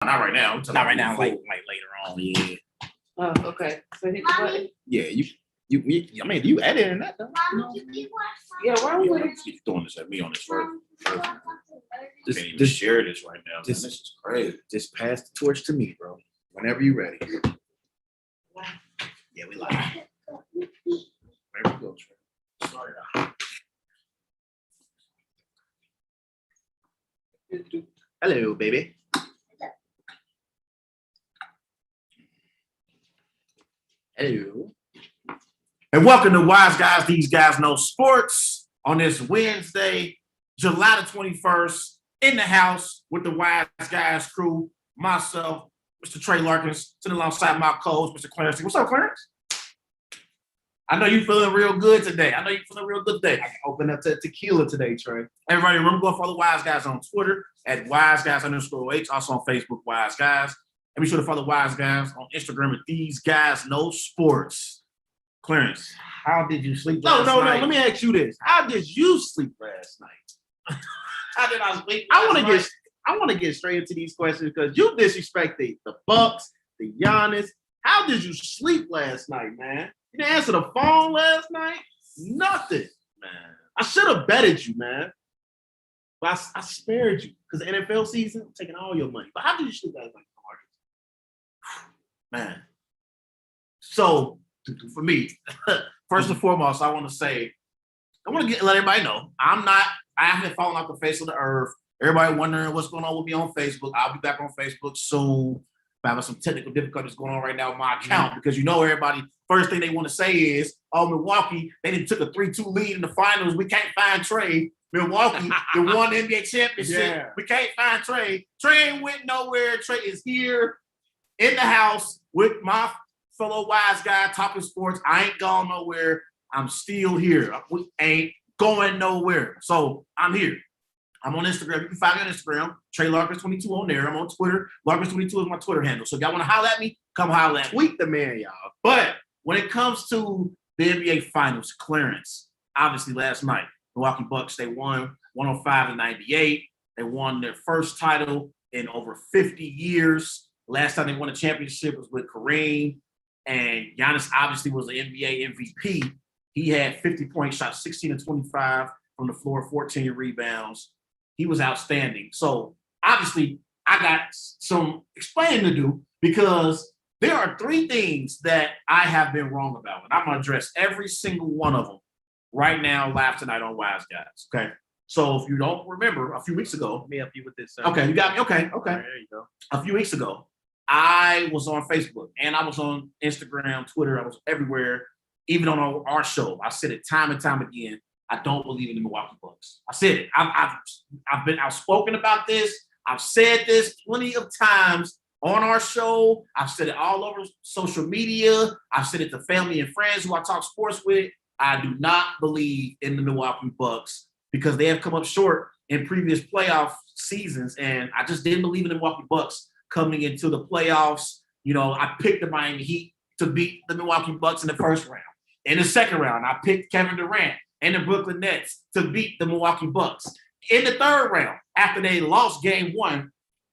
Not right now. Not right now. Like later on. Yeah. Oh, okay. So hit the button. Yeah. I mean, you editing that though? Yeah, why are we? Keep throwing this at me on this first. Just share this right now. This is crazy. Just pass the torch to me, bro. Whenever you're ready. Yeah, we live. There we go, Trey. Sorry. Hello, baby. Hello. And welcome to Wise Guys. These guys know sports on this Wednesday, July the 21st, in the house with the Wise Guys crew. Myself, Mr. Trey Larkins, sitting alongside my co-host, Mr. Clarence. What's up, Clarence? I know you're feeling real good today. I can open up to tequila today, Trey. Everybody, remember go follow Wise Guys on Twitter at WiseGuys_H, also on Facebook, Wise Guys. And be sure to follow Wise Guys on Instagram at These Guys Know Sports. Clarence, how did you sleep last night? No. Let me ask you this. How did you sleep last night? How did I sleep? I want to get straight into these questions because you disrespected the Bucks, the Giannis. How did you sleep last night, man? You didn't answer the phone last night? Nothing, man. I should have betted you, man. But I spared you because the NFL season, I'm taking all your money. But how did you sleep last night, man? So, for me, first and foremost, I want to let everybody know, I haven't fallen off the face of the earth. Everybody wondering what's going on with me on Facebook. I'll be back on Facebook soon. I'm having some technical difficulties going on right now with my account because everybody, first thing they want to say is, Milwaukee, they didn't took a 3-2 lead in the finals. We can't find Trey. Milwaukee, they won the NBA championship. Yeah. We can't find Trey. Trey ain't went nowhere. Trey is here in the house with my fellow Wise Guy, Talking Sports. I ain't gone nowhere. I'm still here. We ain't going nowhere. So I'm here. I'm on Instagram. You can find me on Instagram, Trey Larkins22 on there. I'm on Twitter. Larkins22 is my Twitter handle. So if y'all want to holler at me, come holler at me. Tweet the man, y'all. But when it comes to the NBA Finals, Clarence, obviously last night, Milwaukee Bucks, they won 105-98. They won their first title in over 50 years. Last time they won a championship was with Kareem. And Giannis obviously was the NBA MVP. He had 50 points, shot 16 of 25 from the floor, 14 rebounds. He was outstanding. So obviously, I got some explaining to do because there are 3 things that I have been wrong about. And I'm going to address every single one of them right now, live tonight on Wise Guys. Okay. So if you don't remember, a few weeks ago. Let me help you with this. Okay, you got me? Okay. Right, there you go. A few weeks ago, I was on Facebook and I was on Instagram, Twitter. I was everywhere, even on our show. I said it time and time again. I don't believe in the Milwaukee Bucks. I said it. I've been outspoken about this. I've said this plenty of times on our show. I've said it all over social media. I've said it to family and friends who I talk sports with. I do not believe in the Milwaukee Bucks because they have come up short in previous playoff seasons, and I just didn't believe in the Milwaukee Bucks coming into the playoffs. I picked the Miami Heat to beat the Milwaukee Bucks in the first round. In the second round, I picked Kevin Durant and the Brooklyn Nets to beat the Milwaukee Bucks. In the third round, after they lost game 1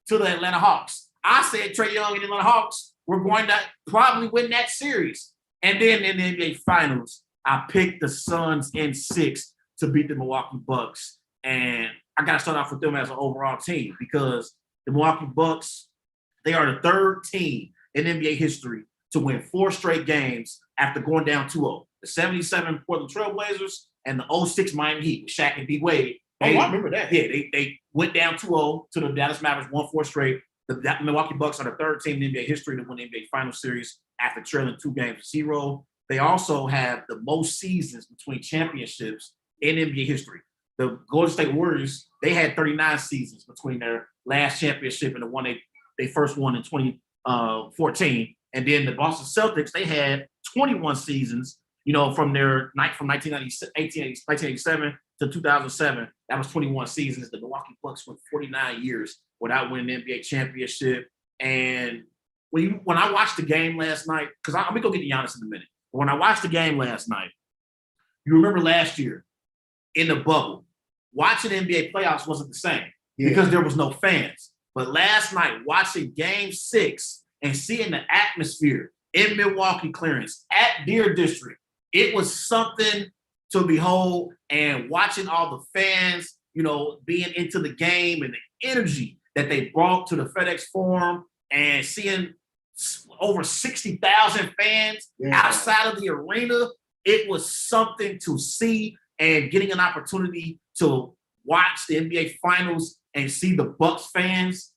to the Atlanta Hawks, I said Trae Young and the Atlanta Hawks were going to probably win that series. And then in the NBA Finals, I picked the Suns in 6 to beat the Milwaukee Bucks. And I got to start off with them as an overall team because the Milwaukee Bucks, they are the 3rd team in NBA history to win 4 straight games after going down 2-0. The 77 Portland Trailblazers and the 06 Miami Heat with Shaq and D. Wade. I remember that. Yeah, they went down 2-0 to the Dallas Mavericks, won 4 straight. The Milwaukee Bucks are the 3rd team in NBA history to win the NBA Finals series after trailing 2-0. They also have the most seasons between championships in NBA history. The Golden State Warriors, they had 39 seasons between their last championship and the one they first won in 2014. And then the Boston Celtics, they had 21 seasons, from 1987 to 2007. That was 21 seasons. The Milwaukee Bucks went 49 years without winning the NBA championship. And when I watched the game last night, because I'm going to go get to Giannis in a minute. But when I watched the game last night, you remember last year in the bubble, watching NBA playoffs wasn't the same because there was no fans. But last night, watching Game 6 and seeing the atmosphere in Milwaukee, Clarence, at Deer District, it was something to behold. And watching all the fans, being into the game and the energy that they brought to the FedEx Forum, and seeing over 60,000 fans outside of the arena, it was something to see. And getting an opportunity to watch the NBA Finals and see the Bucks fans,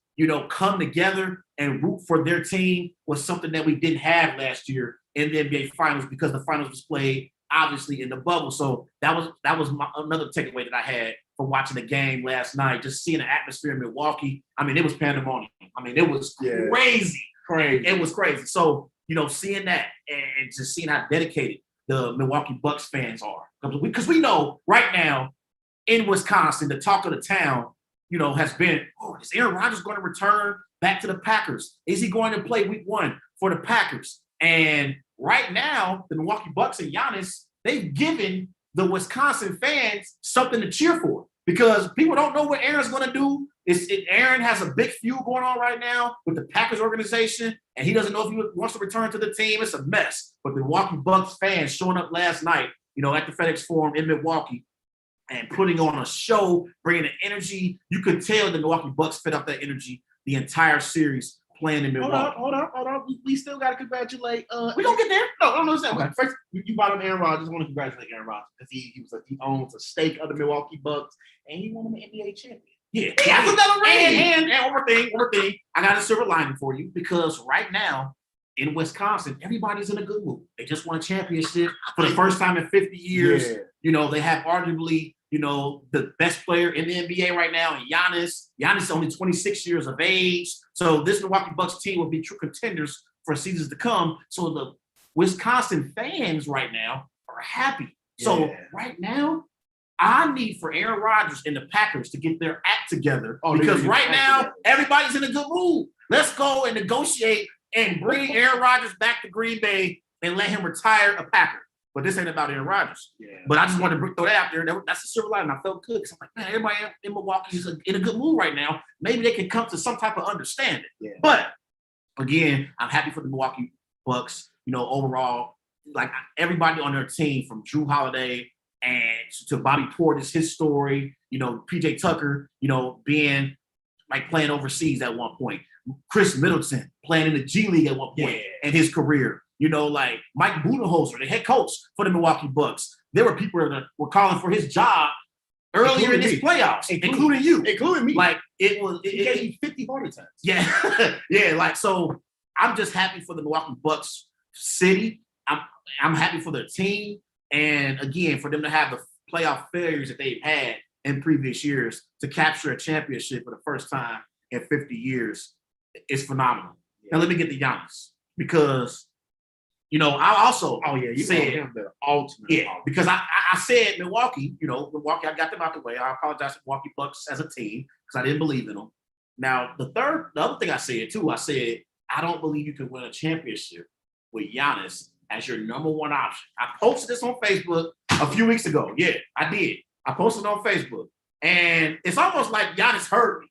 come together and root for their team was something that we didn't have last year in the NBA Finals, because the Finals was played obviously in the bubble. So that was another takeaway that I had from watching the game last night. Just seeing the atmosphere in Milwaukee. I mean, it was pandemonium. I mean, it was crazy. It was crazy. So seeing that and just seeing how dedicated the Milwaukee Bucks fans are, because we know right now in Wisconsin, the talk of the town, has been, is Aaron Rodgers going to return back to the Packers? Is he going to play week 1 for the Packers? And right now, the Milwaukee Bucks and Giannis, they've given the Wisconsin fans something to cheer for, because people don't know what Aaron's going to do. Aaron has a big feud going on right now with the Packers organization, and he doesn't know if he wants to return to the team. It's a mess. But the Milwaukee Bucks fans showing up last night, at the FedEx Forum in Milwaukee, and putting on a show, bringing the energy. You could tell the Milwaukee Bucks fed up that energy the entire series playing in Milwaukee. Hold on. We still got to congratulate. We gonna get there. No, I'm not saying. Okay. First, you brought up Aaron Rodgers. I want to congratulate Aaron Rodgers because he owns a stake of the Milwaukee Bucks, and he won an NBA champion. Yeah, That's another ring. And one thing, I got a silver lining for you, because right now in Wisconsin, everybody's in a good mood. They just won a championship for the first time in 50 years. Yeah. They have arguably, the best player in the NBA right now, and Giannis. Giannis is only 26 years of age. So this Milwaukee Bucks team will be true contenders for seasons to come. So the Wisconsin fans right now are happy. So right now, I need for Aaron Rodgers and the Packers to get their act together, because right now everybody's in a good mood. Let's go and negotiate and bring Aaron Rodgers back to Green Bay and let him retire a Packer. But this ain't about Aaron Rodgers. Yeah. But I just wanted to throw that out there. That's a silver lining. I felt good because I'm like, man, everybody in Milwaukee is in a good mood right now. Maybe they can come to some type of understanding. Yeah. But again, I'm happy for the Milwaukee Bucks. Overall, like everybody on their team, from Drew Holiday and to Bobby Portis, his story. PJ Tucker, being like playing overseas at one point. Chris Middleton playing in the G League at one point in his career. Like Mike Budenholzer, the head coach for the Milwaukee Bucks. There were people that were calling for his job earlier in this playoffs, including you. Including me. Like it was he gave you 50 voting times. Yeah. Yeah. Like, so I'm just happy for the Milwaukee Bucks city. I'm happy for their team. And again, for them to have the playoff failures that they've had in previous years, to capture a championship for the first time in 50 years is phenomenal. Yeah. Now let me get to Giannis, because I also said him the ultimate. Yeah, because I said Milwaukee, Milwaukee, I got them out the way. I apologize to Milwaukee Bucks as a team because I didn't believe in them. Now, the other thing I said too, I said I don't believe you can win a championship with Giannis as your number one option. I posted this on Facebook a few weeks ago. Yeah, I did. I posted it on Facebook. And it's almost like Giannis heard me.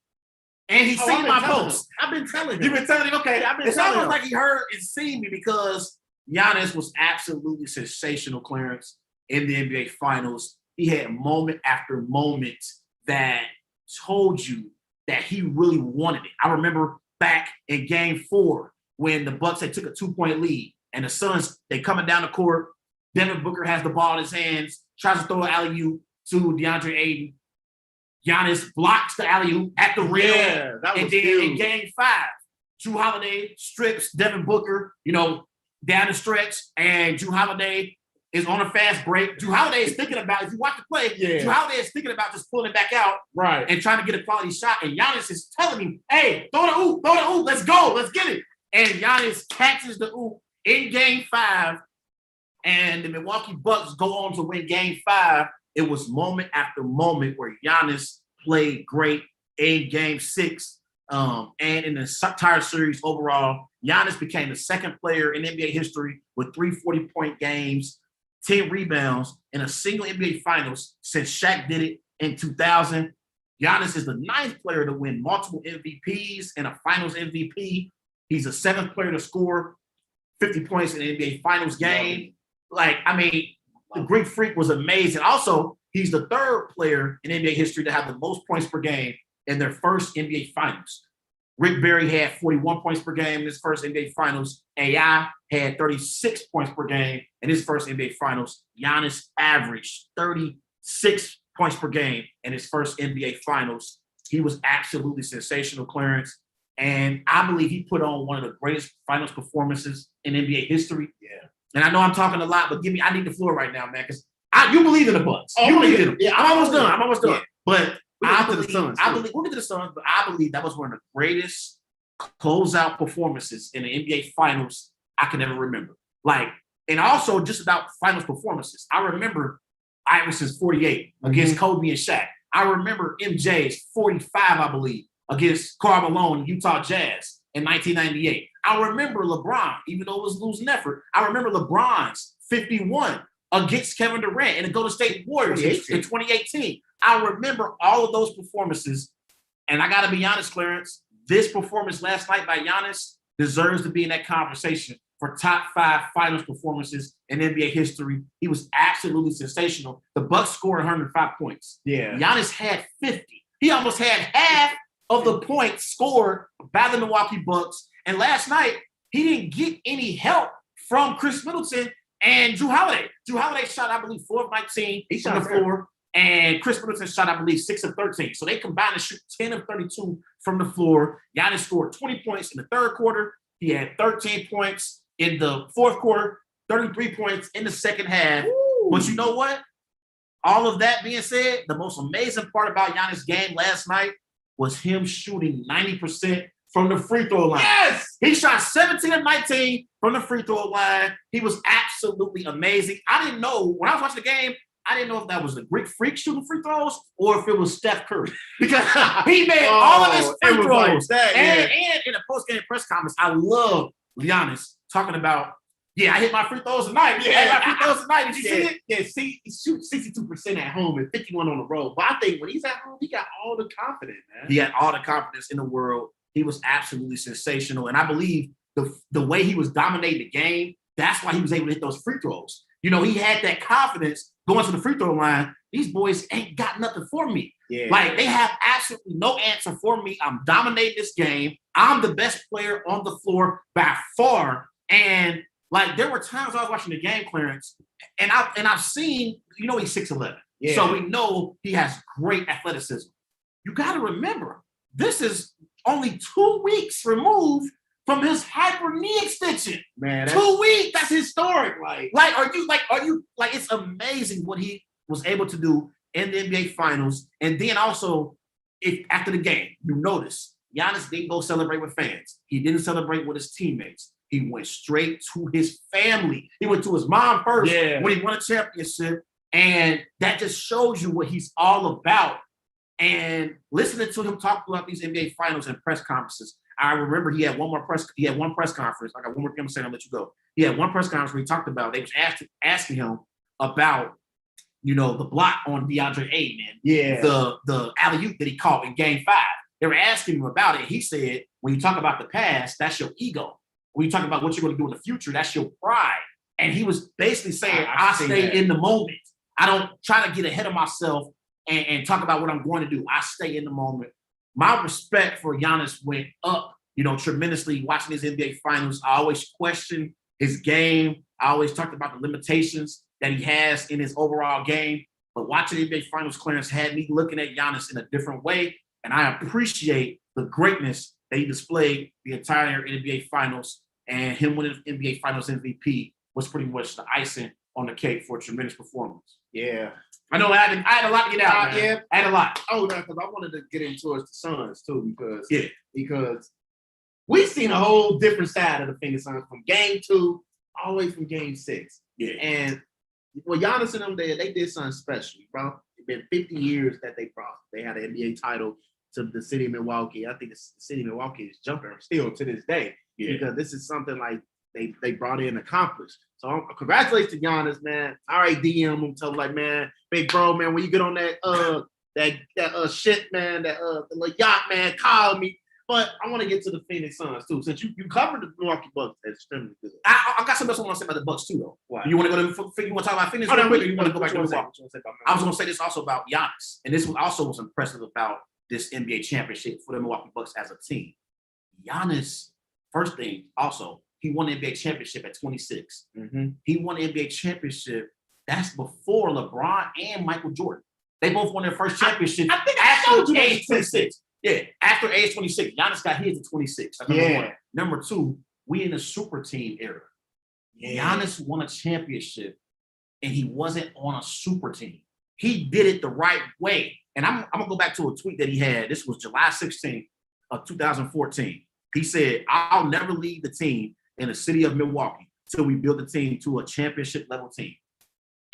And he seen my post. I've been telling him. You've been telling him? Okay. It's almost him. like he heard and seen me, because Giannis was absolutely sensational, Clarence, in the NBA Finals. He had moment after moment that told you that he really wanted it. I remember back in Game 4 when the Bucks, they took a 2-point lead, and the Suns, they coming down the court. Devin Booker has the ball in his hands, tries to throw an alley-oop to DeAndre Ayton. Giannis blocks the alley-oop at the rim. Yeah, that was and then huge. in Game 5, Drew Holiday strips Devin Booker, down the stretch, and Drew Holiday is on a fast break. Drew Holiday is thinking about, if you watch the play, Drew Holiday is thinking about just pulling it back out and trying to get a quality shot. And Giannis is telling him, hey, throw the oop, let's go, let's get it. And Giannis catches the oop in Game 5, and the Milwaukee Bucks go on to win Game 5. It was moment after moment where Giannis played great in Game 6. And in the entire series overall, Giannis became the second player in NBA history with 3 40-point games, 10 rebounds in a single NBA Finals since Shaq did it in 2000. Giannis is the 9th player to win multiple MVPs and a Finals MVP. He's the 7th player to score 50 points in an NBA Finals game. The Greek Freak was amazing. Also, he's the 3rd player in NBA history to have the most points per game in their first NBA Finals. Rick Barry had 41 points per game in his first NBA Finals. AI had 36 points per game in his first NBA Finals. Giannis averaged 36 points per game in his first NBA Finals. He was absolutely sensational, Clarence. And I believe he put on one of the greatest Finals performances in NBA history. Yeah. And I know I'm talking a lot, but I need the floor right now, man, because you believe in the Bucks. Oh, you believe in them. Yeah, I'm almost done. Yeah. But We'll get to the Suns, but I believe that was one of the greatest closeout performances in the NBA Finals I can ever remember. And also just about Finals performances. I remember Iverson's 48 against Kobe and Shaq. I remember MJ's 45, I believe, against Karl Malone and Utah Jazz in 1998. I remember LeBron, even though it was losing effort. I remember LeBron's 51 against Kevin Durant and the Golden State Warriors in 2018. I remember all of those performances, and I got to be honest, Clarence, this performance last night by Giannis deserves to be in that conversation for top 5 Finals performances in NBA history. He was absolutely sensational. The Bucks scored 105 points. Yeah. Giannis had 50. He almost had half of the points scored by the Milwaukee Bucks. And last night, he didn't get any help from Chris Middleton and Jrue Holiday. Jrue Holiday shot, I believe, 4 of 19 from the floor. And Chris Middleton shot, I believe, 6 of 13. So they combined to shoot 10 of 32 from the floor. Giannis scored 20 points in the 3rd quarter. He had 13 points in the 4th quarter, 33 points in the 2nd half. Ooh. But you know what? All of that being said, the most amazing part about Giannis' game last night was him shooting 90% from the free throw line. Yes! He shot 17 of 19 from the free throw line. He was absolutely amazing. I didn't know, when I was watching the game, I didn't know if that was the Greek Freak shooting free throws or if it was Steph Curry. Because he made all of his free throws. And in a post-game press conference, I love Giannis talking about, I hit my free throws tonight. Did you see it? Yeah, he shoots 62% at home and 51 on the road. But I think when he's at home, he got all the confidence, man. He had all the confidence in the world. He was absolutely sensational. And I believe the way he was dominating the game, that's why he was able to hit those free throws. You know, he had that confidence going to the free throw line. These boys ain't got nothing for me. Yeah. They have absolutely no answer for me. I'm dominating this game. I'm the best player on the floor by far. And there were times I was watching the game, Clarence, and I've seen, he's 6'11". Yeah. So we know he has great athleticism. You got to remember, this is only 2 weeks removed from his hyper knee extension. Man, 2 weeks. That's historic. It's amazing what he was able to do in the NBA Finals. And then also, after the game, you notice Giannis didn't go celebrate with fans. He didn't celebrate with his teammates. He went straight to his family. He went to his mom first when he won a championship. And that just shows you what he's all about. And listening to him talk about these NBA Finals and press conferences, I remember he had one press conference. I got one more thing to say, I'll let you go. He had one press conference where he talked about, they was asking him about, the block on DeAndre Ayton and the alley-oop that he caught in Game 5. They were asking him about it. He said, when you talk about the past, that's your ego. When you talk about what you're going to do in the future, that's your pride. And he was basically saying, I stay in the moment. I don't try to get ahead of myself and talk about what I'm going to do. I stay in the moment. My respect for Giannis went up, tremendously watching his NBA Finals. I always questioned his game. I always talked about the limitations that he has in his overall game. But watching the NBA Finals, Clarence, had me looking at Giannis in a different way. And I appreciate the greatness that he displayed the entire NBA Finals. And him winning the NBA Finals MVP was pretty much the icing on the cake for a tremendous performance. Yeah. I know I had a lot to get out, man. Yeah. I had a lot. Oh, no, because I wanted to get into the Suns, too, because we've seen a whole different side of the Phoenix Suns from Game 2 all the way from Game 6. Yeah. And Giannis and them, they did something special, bro. It's been 50 years that they had an NBA title to the city of Milwaukee. I think the city of Milwaukee is jumping still to this day because this is something like they brought in accomplished. So congratulations to Giannis, man. All right, DM him, tell him man, big bro, man, when you get on that that shit, man, the little yacht man called me. But I want to get to the Phoenix Suns too, since you covered the Milwaukee Bucks extremely good. I got something else I want to say about the Bucks too, though. Why? You want to go to you want to talk about Phoenix real quick, or you want to go back to Milwaukee? I was going to say this also about Giannis, and this was also was impressive about this NBA championship for the Milwaukee Bucks as a team. Giannis, first thing, also he won the NBA championship at 26. Mm-hmm. He won the NBA championship. That's before LeBron and Michael Jordan. They both won their first championship. I think I showed you age 26. Yeah, after age 26, Giannis got his at 26. That's number one. Number two, we in the super team era. Yeah. Giannis won a championship, and he wasn't on a super team. He did it the right way. And I'm gonna go back to a tweet that he had. This was July 16th of 2014. He said, "I'll never leave the team in the city of Milwaukee till we build the team to a championship level team."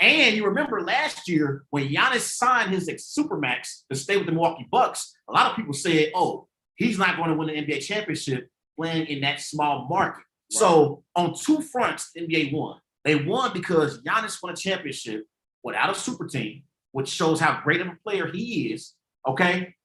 And you remember last year when Giannis signed his Supermax to stay with the Milwaukee Bucks, a lot of people said, oh, he's not going to win the NBA championship playing in that small market. Right. So on two fronts, the NBA won. They won because Giannis won a championship without a super team, which shows how great of a player he is, okay?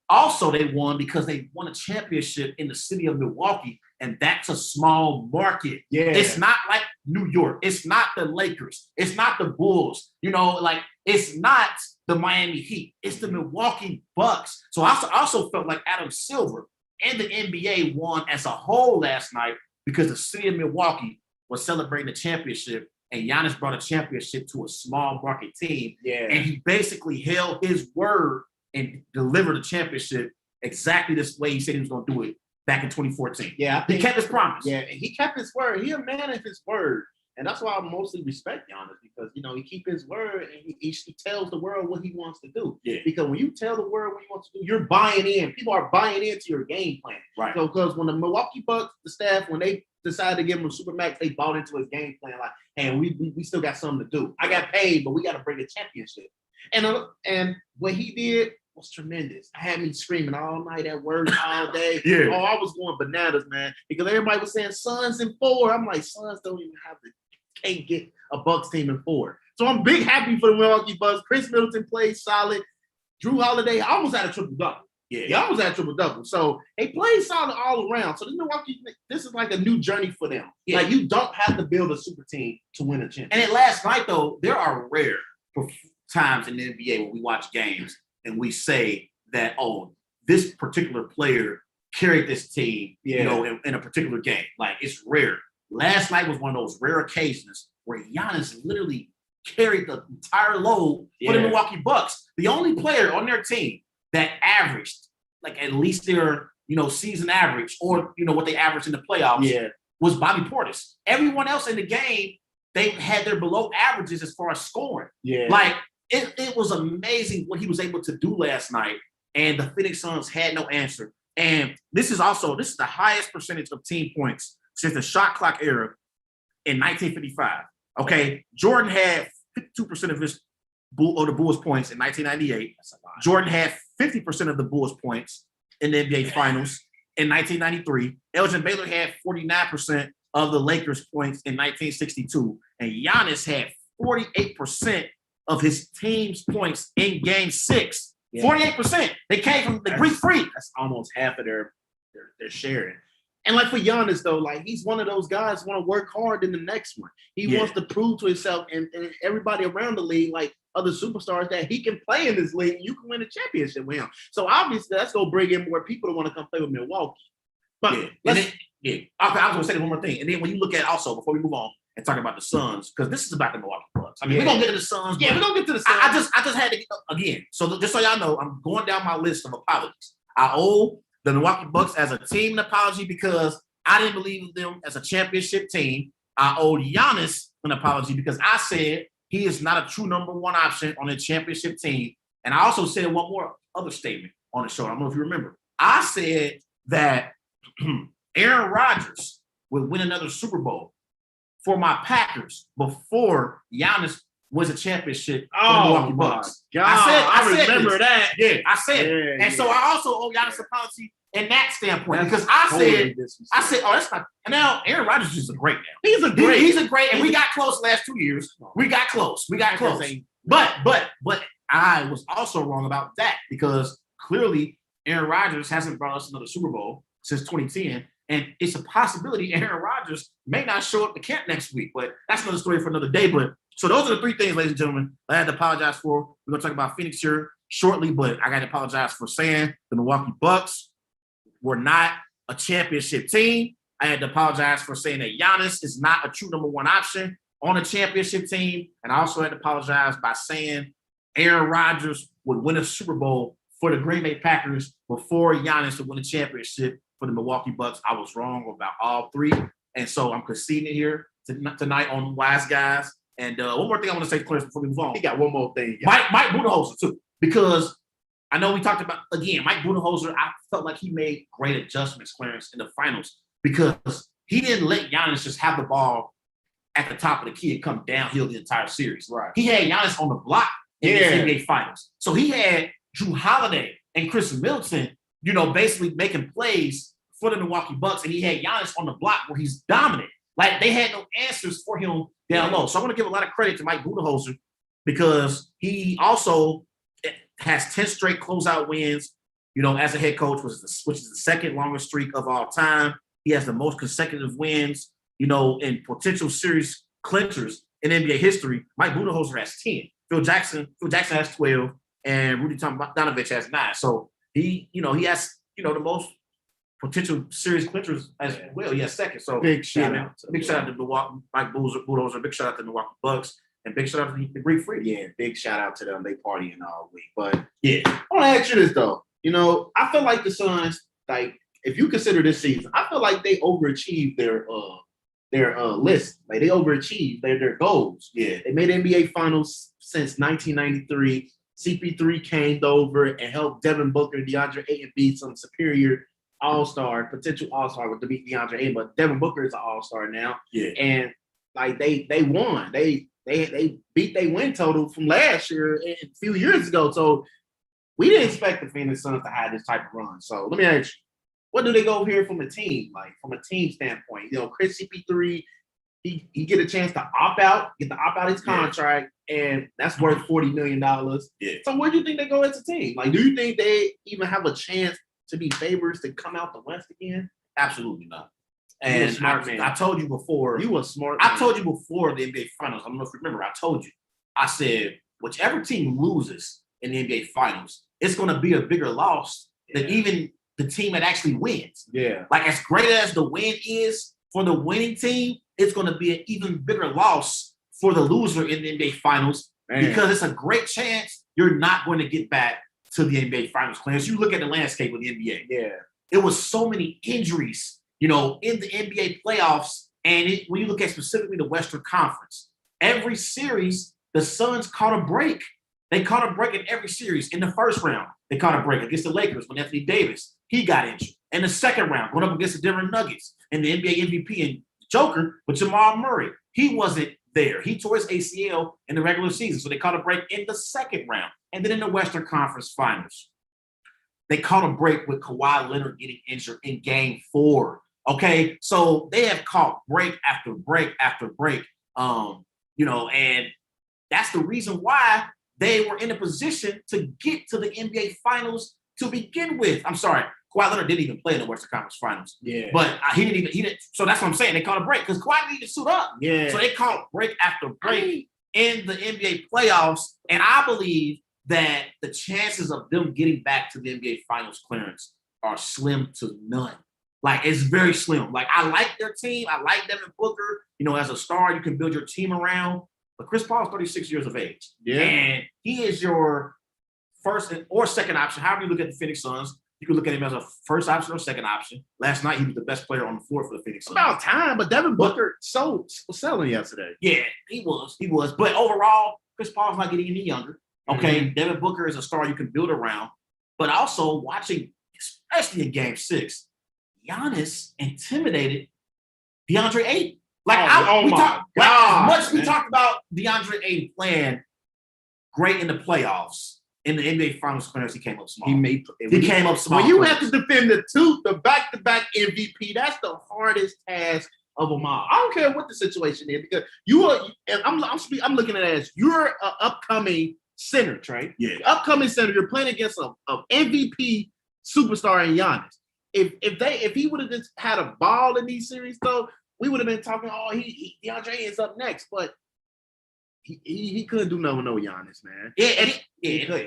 Also, they won because they won a championship in the city of Milwaukee, and that's a small market. Yeah. It's not like New York. It's not the Lakers. It's not the Bulls. It's not the Miami Heat. It's the Milwaukee Bucks. So I also felt like Adam Silver and the NBA won as a whole last night because the city of Milwaukee was celebrating the championship, and Giannis brought a championship to a small market team. Yeah. And he basically held his word and delivered a championship exactly this way he said he was going to do it back in 2014. Yeah, he kept his promise. Yeah, and he kept his word. He a man of his word. And that's why I mostly respect Giannis, because, he keeps his word and he tells the world what he wants to do. Yeah. Because when you tell the world what he wants to do, you're buying in. People are buying into your game plan. Right. So, because when the Milwaukee Bucks, the staff, when they decided to give him a Supermax, they bought into his game plan. Like, hey, we still got something to do. I got paid, but we got to bring a championship. And what he did was tremendous. I had me screaming all night at work all day. Yeah. Oh, I was going bananas, man, because everybody was saying Suns in 4. I'm like, Suns don't even can't get a Bucks team in 4. So I'm big happy for the Milwaukee Bucks. Chris Middleton played solid. Drew Holiday almost had a triple-double. Yeah, he almost had a triple-double. So they played solid all around. So this is like a new journey for them. Yeah. Like, you don't have to build a super team to win a championship. And then last night, though, there are rare times in the NBA when we watch games and we say that, oh, this particular player carried this team, in a particular game. Like, it's rare. Last night was one of those rare occasions where Giannis literally carried the entire load for the Milwaukee Bucks. The only player on their team that averaged, like, at least their, season average or, what they averaged in the playoffs was Bobby Portis. Everyone else in the game, they had their below averages as far as scoring. Yeah. Like, it was amazing what he was able to do last night, and the Phoenix Suns had no answer. And this is the highest percentage of team points since the shot clock era in 1955. Okay, Jordan had 52% of the Bulls points in 1998. Jordan had 50% of the Bulls points in the NBA Finals in 1993. Elgin Baylor had 49% of the Lakers points in 1962, and Giannis had 48% of his team's points in Game 6. 48%. They came from the Greek Freak. That's almost half of their sharing. And like for Giannis, though, like, he's one of those guys who want to work hard in the next one. He wants to prove to himself and everybody around the league, like other superstars, that he can play in this league and you can win a championship with him. So obviously that's going to bring in more people to want to come play with Milwaukee. But Okay, I was going to say one more thing. And then when you look at also, before we move on and talk about the Suns, because this is about the Milwaukee Bucks. I mean, we're going to get to the Suns. Yeah, we're going to get to the Suns. I just had to, again, so just so y'all know, I'm going down my list of apologies. I owe the Milwaukee Bucks as a team an apology because I didn't believe in them as a championship team. I owe Giannis an apology because I said he is not a true number one option on a championship team. And I also said one more other statement on the show. I don't know if you remember. I said that Aaron Rodgers would win another Super Bowl for my Packers before Giannis wins a championship for the Milwaukee Bucks. God, I remember that. Yeah, I said it. And so I also owe Giannis an apology in that standpoint, because I said, oh, that's not. And now Aaron Rodgers is a great now. He's a great, and we got close the last 2 years. We got close. But I was also wrong about that because clearly Aaron Rodgers hasn't brought us another Super Bowl since 2010. And it's a possibility Aaron Rodgers may not show up to camp next week, but that's another story for another day. But so those are the three things, ladies and gentlemen, I had to apologize for. We're gonna talk about Phoenix here shortly, but I got to apologize for saying the Milwaukee Bucks were not a championship team. I had to apologize for saying that Giannis is not a true number one option on a championship team. And I also had to apologize by saying Aaron Rodgers would win a Super Bowl for the Green Bay Packers before Giannis would win a championship for the Milwaukee Bucks. I was wrong about all three. And so I'm conceding here tonight on Wise Guys. And one more thing I want to say, Clarence, before we move on. He got one more thing. Mike Budenholzer, too, because I know we talked about, again, Mike Budenholzer, I felt like he made great adjustments, Clarence, in the finals because he didn't let Giannis just have the ball at the top of the key and come downhill the entire series. Right. He had Giannis on the block in the NBA Finals. So he had Drew Holiday and Chris Middleton, basically making plays for the Milwaukee Bucks, and he had Giannis on the block where he's dominant. Like, they had no answers for him down low. So I want to give a lot of credit to Mike Budenholzer because he also has 10 straight closeout wins, as a head coach, which is the second longest streak of all time. He has the most consecutive wins, in potential series clinchers in NBA history. Mike Budenholzer has 10. Phil Jackson has 12, and Rudy Tomjanovich has 9. So he has, the most potential series clinchers as well. He has second. So big shout out to Milwaukee, Mike Budenholzer. Big shout out to the Milwaukee Bucks. And big shout out to the Greek Freak. Yeah, big shout out to them. They partying all week. But yeah, I want to ask you this though. I feel like the Suns, like, if you consider this season, I feel like they overachieved their list. Like, they overachieved their goals. Yeah, they made NBA Finals since 1993. CP3 came over and helped Devin Booker and DeAndre Ayton beat some superior potential all-star with DeAndre Ayton, but Devin Booker is an all-star now. Yeah, and like they won. They beat their win total from last year and a few years ago. So we didn't expect the Phoenix Suns to have this type of run. So let me ask you, what do they go here from a team? Like, from a team standpoint, Chris CP3, he get a chance to opt out his contract, and that's worth $40 million. Yeah. So where do you think they go as a team? Like, do you think they even have a chance to be favorites to come out the West again? Absolutely not. And I told you before. You were smart. I told you before the NBA Finals. I don't know if you remember. I told you. I said, whichever team loses in the NBA Finals, it's going to be a bigger loss than even the team that actually wins. Yeah. Like, as great as the win is for the winning team, it's going to be an even bigger loss for the loser in the NBA Finals because it's a great chance you're not going to get back to the NBA Finals. Clarence, you look at the landscape of the NBA. Yeah. It was so many injuries, in the NBA playoffs. And when you look at specifically the Western Conference, every series, the Suns caught a break. They caught a break in every series. In the first round, they caught a break against the Lakers when Anthony Davis, he got injured. In the second round, going up against the Denver Nuggets and the NBA MVP and Joker with Jamal Murray, he wasn't there. He tore his ACL in the regular season. So they caught a break in the second round. And then in the Western Conference Finals, they caught a break with Kawhi Leonard getting injured in Game 4. Okay, so they have caught break after break after break. And that's the reason why they were in a position to get to the NBA Finals to begin with. I'm sorry, Kawhi Leonard didn't even play in the Western Conference Finals. Yeah, but he didn't. So that's what I'm saying. They caught a break because Kawhi didn't even suit up. Yeah, so they caught break after break in the NBA playoffs, and I believe that the chances of them getting back to the NBA Finals, Clarence, are slim to none. Like, it's very slim. Like, I like their team. I like Devin Booker. As a star, you can build your team around. But Chris Paul is 36 years of age. Yeah. And he is your first or second option. However you look at the Phoenix Suns, you can look at him as a first option or second option. Last night, he was the best player on the floor for the Phoenix Suns. About time, but Devin Booker was selling yesterday. Yeah, he was. But overall, Chris Paul's not getting any younger. Okay, Devin Booker is a star you can build around. But also, watching, especially in Game 6, Giannis intimidated DeAndre Ayton. Like, as much as we talked about DeAndre Ayton playing great in the playoffs, in the NBA Finals, Clarence, he came up small. He came up small. When you have to defend the back-to-back MVP, that's the hardest task of them all. I don't care what the situation is, because I'm looking at it as you're an upcoming center, Trey. Yeah. Upcoming center. You're playing against a MVP superstar in Giannis. If he would have just had a ball in these series, though, we would have been talking. Oh, DeAndre is up next, but he couldn't do no Giannis, man. Yeah,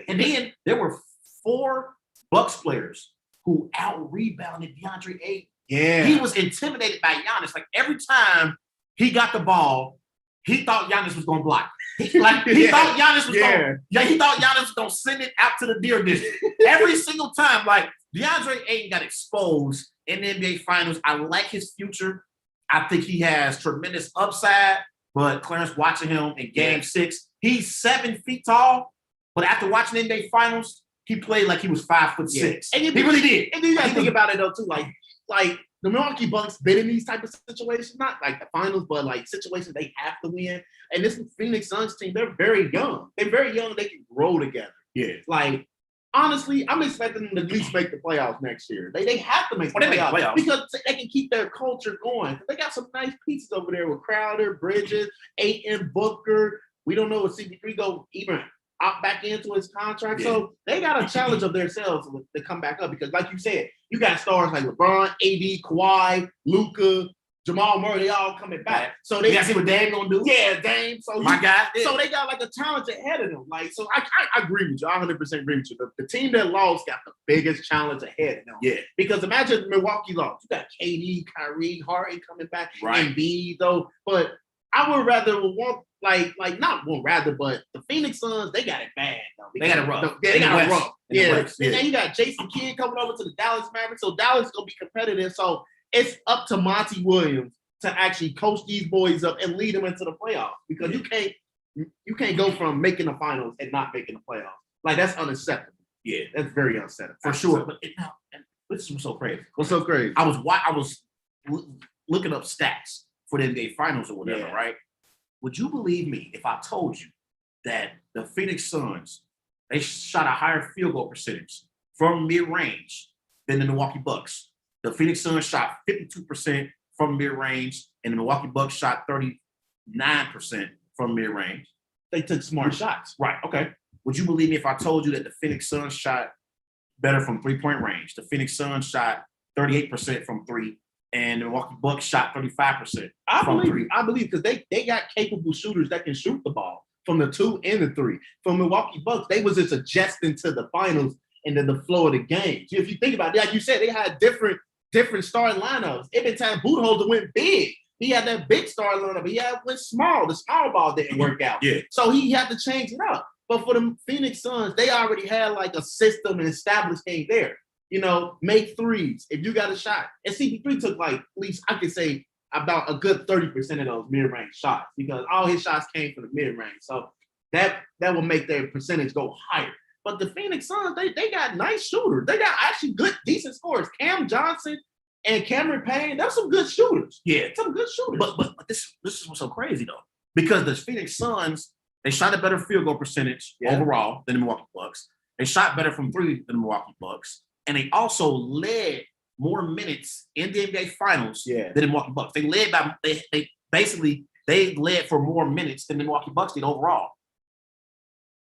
and then there were 4 Bucks players who out rebounded DeAndre Ayton. Yeah, He was intimidated by Giannis. Like every time he got the ball, he thought Giannis was gonna block. He thought Giannis was he thought Giannis was gonna send it out to the deer district. Every single time, like DeAndre Ayton got exposed in the NBA Finals. I like his future. I think he has tremendous upside. But Clarence, watching him in Game 6, he's 7 feet tall. But after watching the NBA Finals, he played like he was 5'6". And he really did. And then you got to think about it though too, like the Milwaukee Bucks been in these type of situations, not like the finals, but like situations they have to win. And this Phoenix Suns team, they're very young. They're very young. They can grow together. Yeah. Like, honestly, I'm expecting them to at least make the playoffs next year. They have to make the playoffs because they can keep their culture going. They got some nice pieces over there with Crowder, Bridges, Ayton, Booker. We don't know if CP3 go even opt back into his contract. Yeah. So they got a challenge of themselves to come back up because, like you said, you got stars like LeBron, AD, Kawhi, Luka, Jamal Murray, they all coming back. So they see what Dame gonna do. Yeah, Dame. So my guy. So they got like a challenge ahead of them. Like, so I agree with you. I 100% agree with you. The team that lost got the biggest challenge ahead of them. Yeah. Because imagine Milwaukee lost. You got KD, Kyrie, Harden coming back, right? Embiid though. But I would rather but the Phoenix Suns, they got it bad though. They got it rough. They got it rough. Yeah. And then you got Jason Kidd coming over to the Dallas Mavericks. So Dallas is gonna be competitive. So it's up to Monty Williams to actually coach these boys up and lead them into the playoffs because you can't go from making the finals and not making the playoffs. Like that's unacceptable. Yeah, that's very unacceptable for sure. But this is so crazy. What's so crazy? I was looking up stats for the NBA Finals or whatever, right? Would you believe me if I told you that the Phoenix Suns they shot a higher field goal percentage from mid-range than the Milwaukee Bucks? The Phoenix Suns shot 52% from mid-range, and the Milwaukee Bucks shot 39% from mid-range. They took smart shots. Right, okay. Would you believe me if I told you that the Phoenix Suns shot better from three-point range? The Phoenix Suns shot 38% from 3, and the Milwaukee Bucks shot 35% from 3. I believe because they got capable shooters that can shoot the ball from the 2 and the 3. From Milwaukee Bucks, they was just adjusting to the finals and then the flow of the game. If you think about it, like you said, they had different starting lineups. Every time Budenholzer went big, he had that big starting lineup. He went small. The small ball didn't work out. Yeah. So he had to change it up. But for the Phoenix Suns, they already had like a system and established game there. You know, make threes if you got a shot. And CP3 took like at least I could say about a good 30% of those mid-range shots because all his shots came from the mid-range. So that will make their percentage go higher. But the Phoenix Suns, they got nice shooters. They got actually good, decent scorers. Cam Johnson and Cameron Payne, they're some good shooters. Yeah. Some good shooters. But this is what's so crazy, though. Because the Phoenix Suns, they shot a better field goal percentage overall than the Milwaukee Bucks. They shot better from 3 than the Milwaukee Bucks. And they also led more minutes in the NBA Finals than the Milwaukee Bucks. They led by they led for more minutes than the Milwaukee Bucks did overall.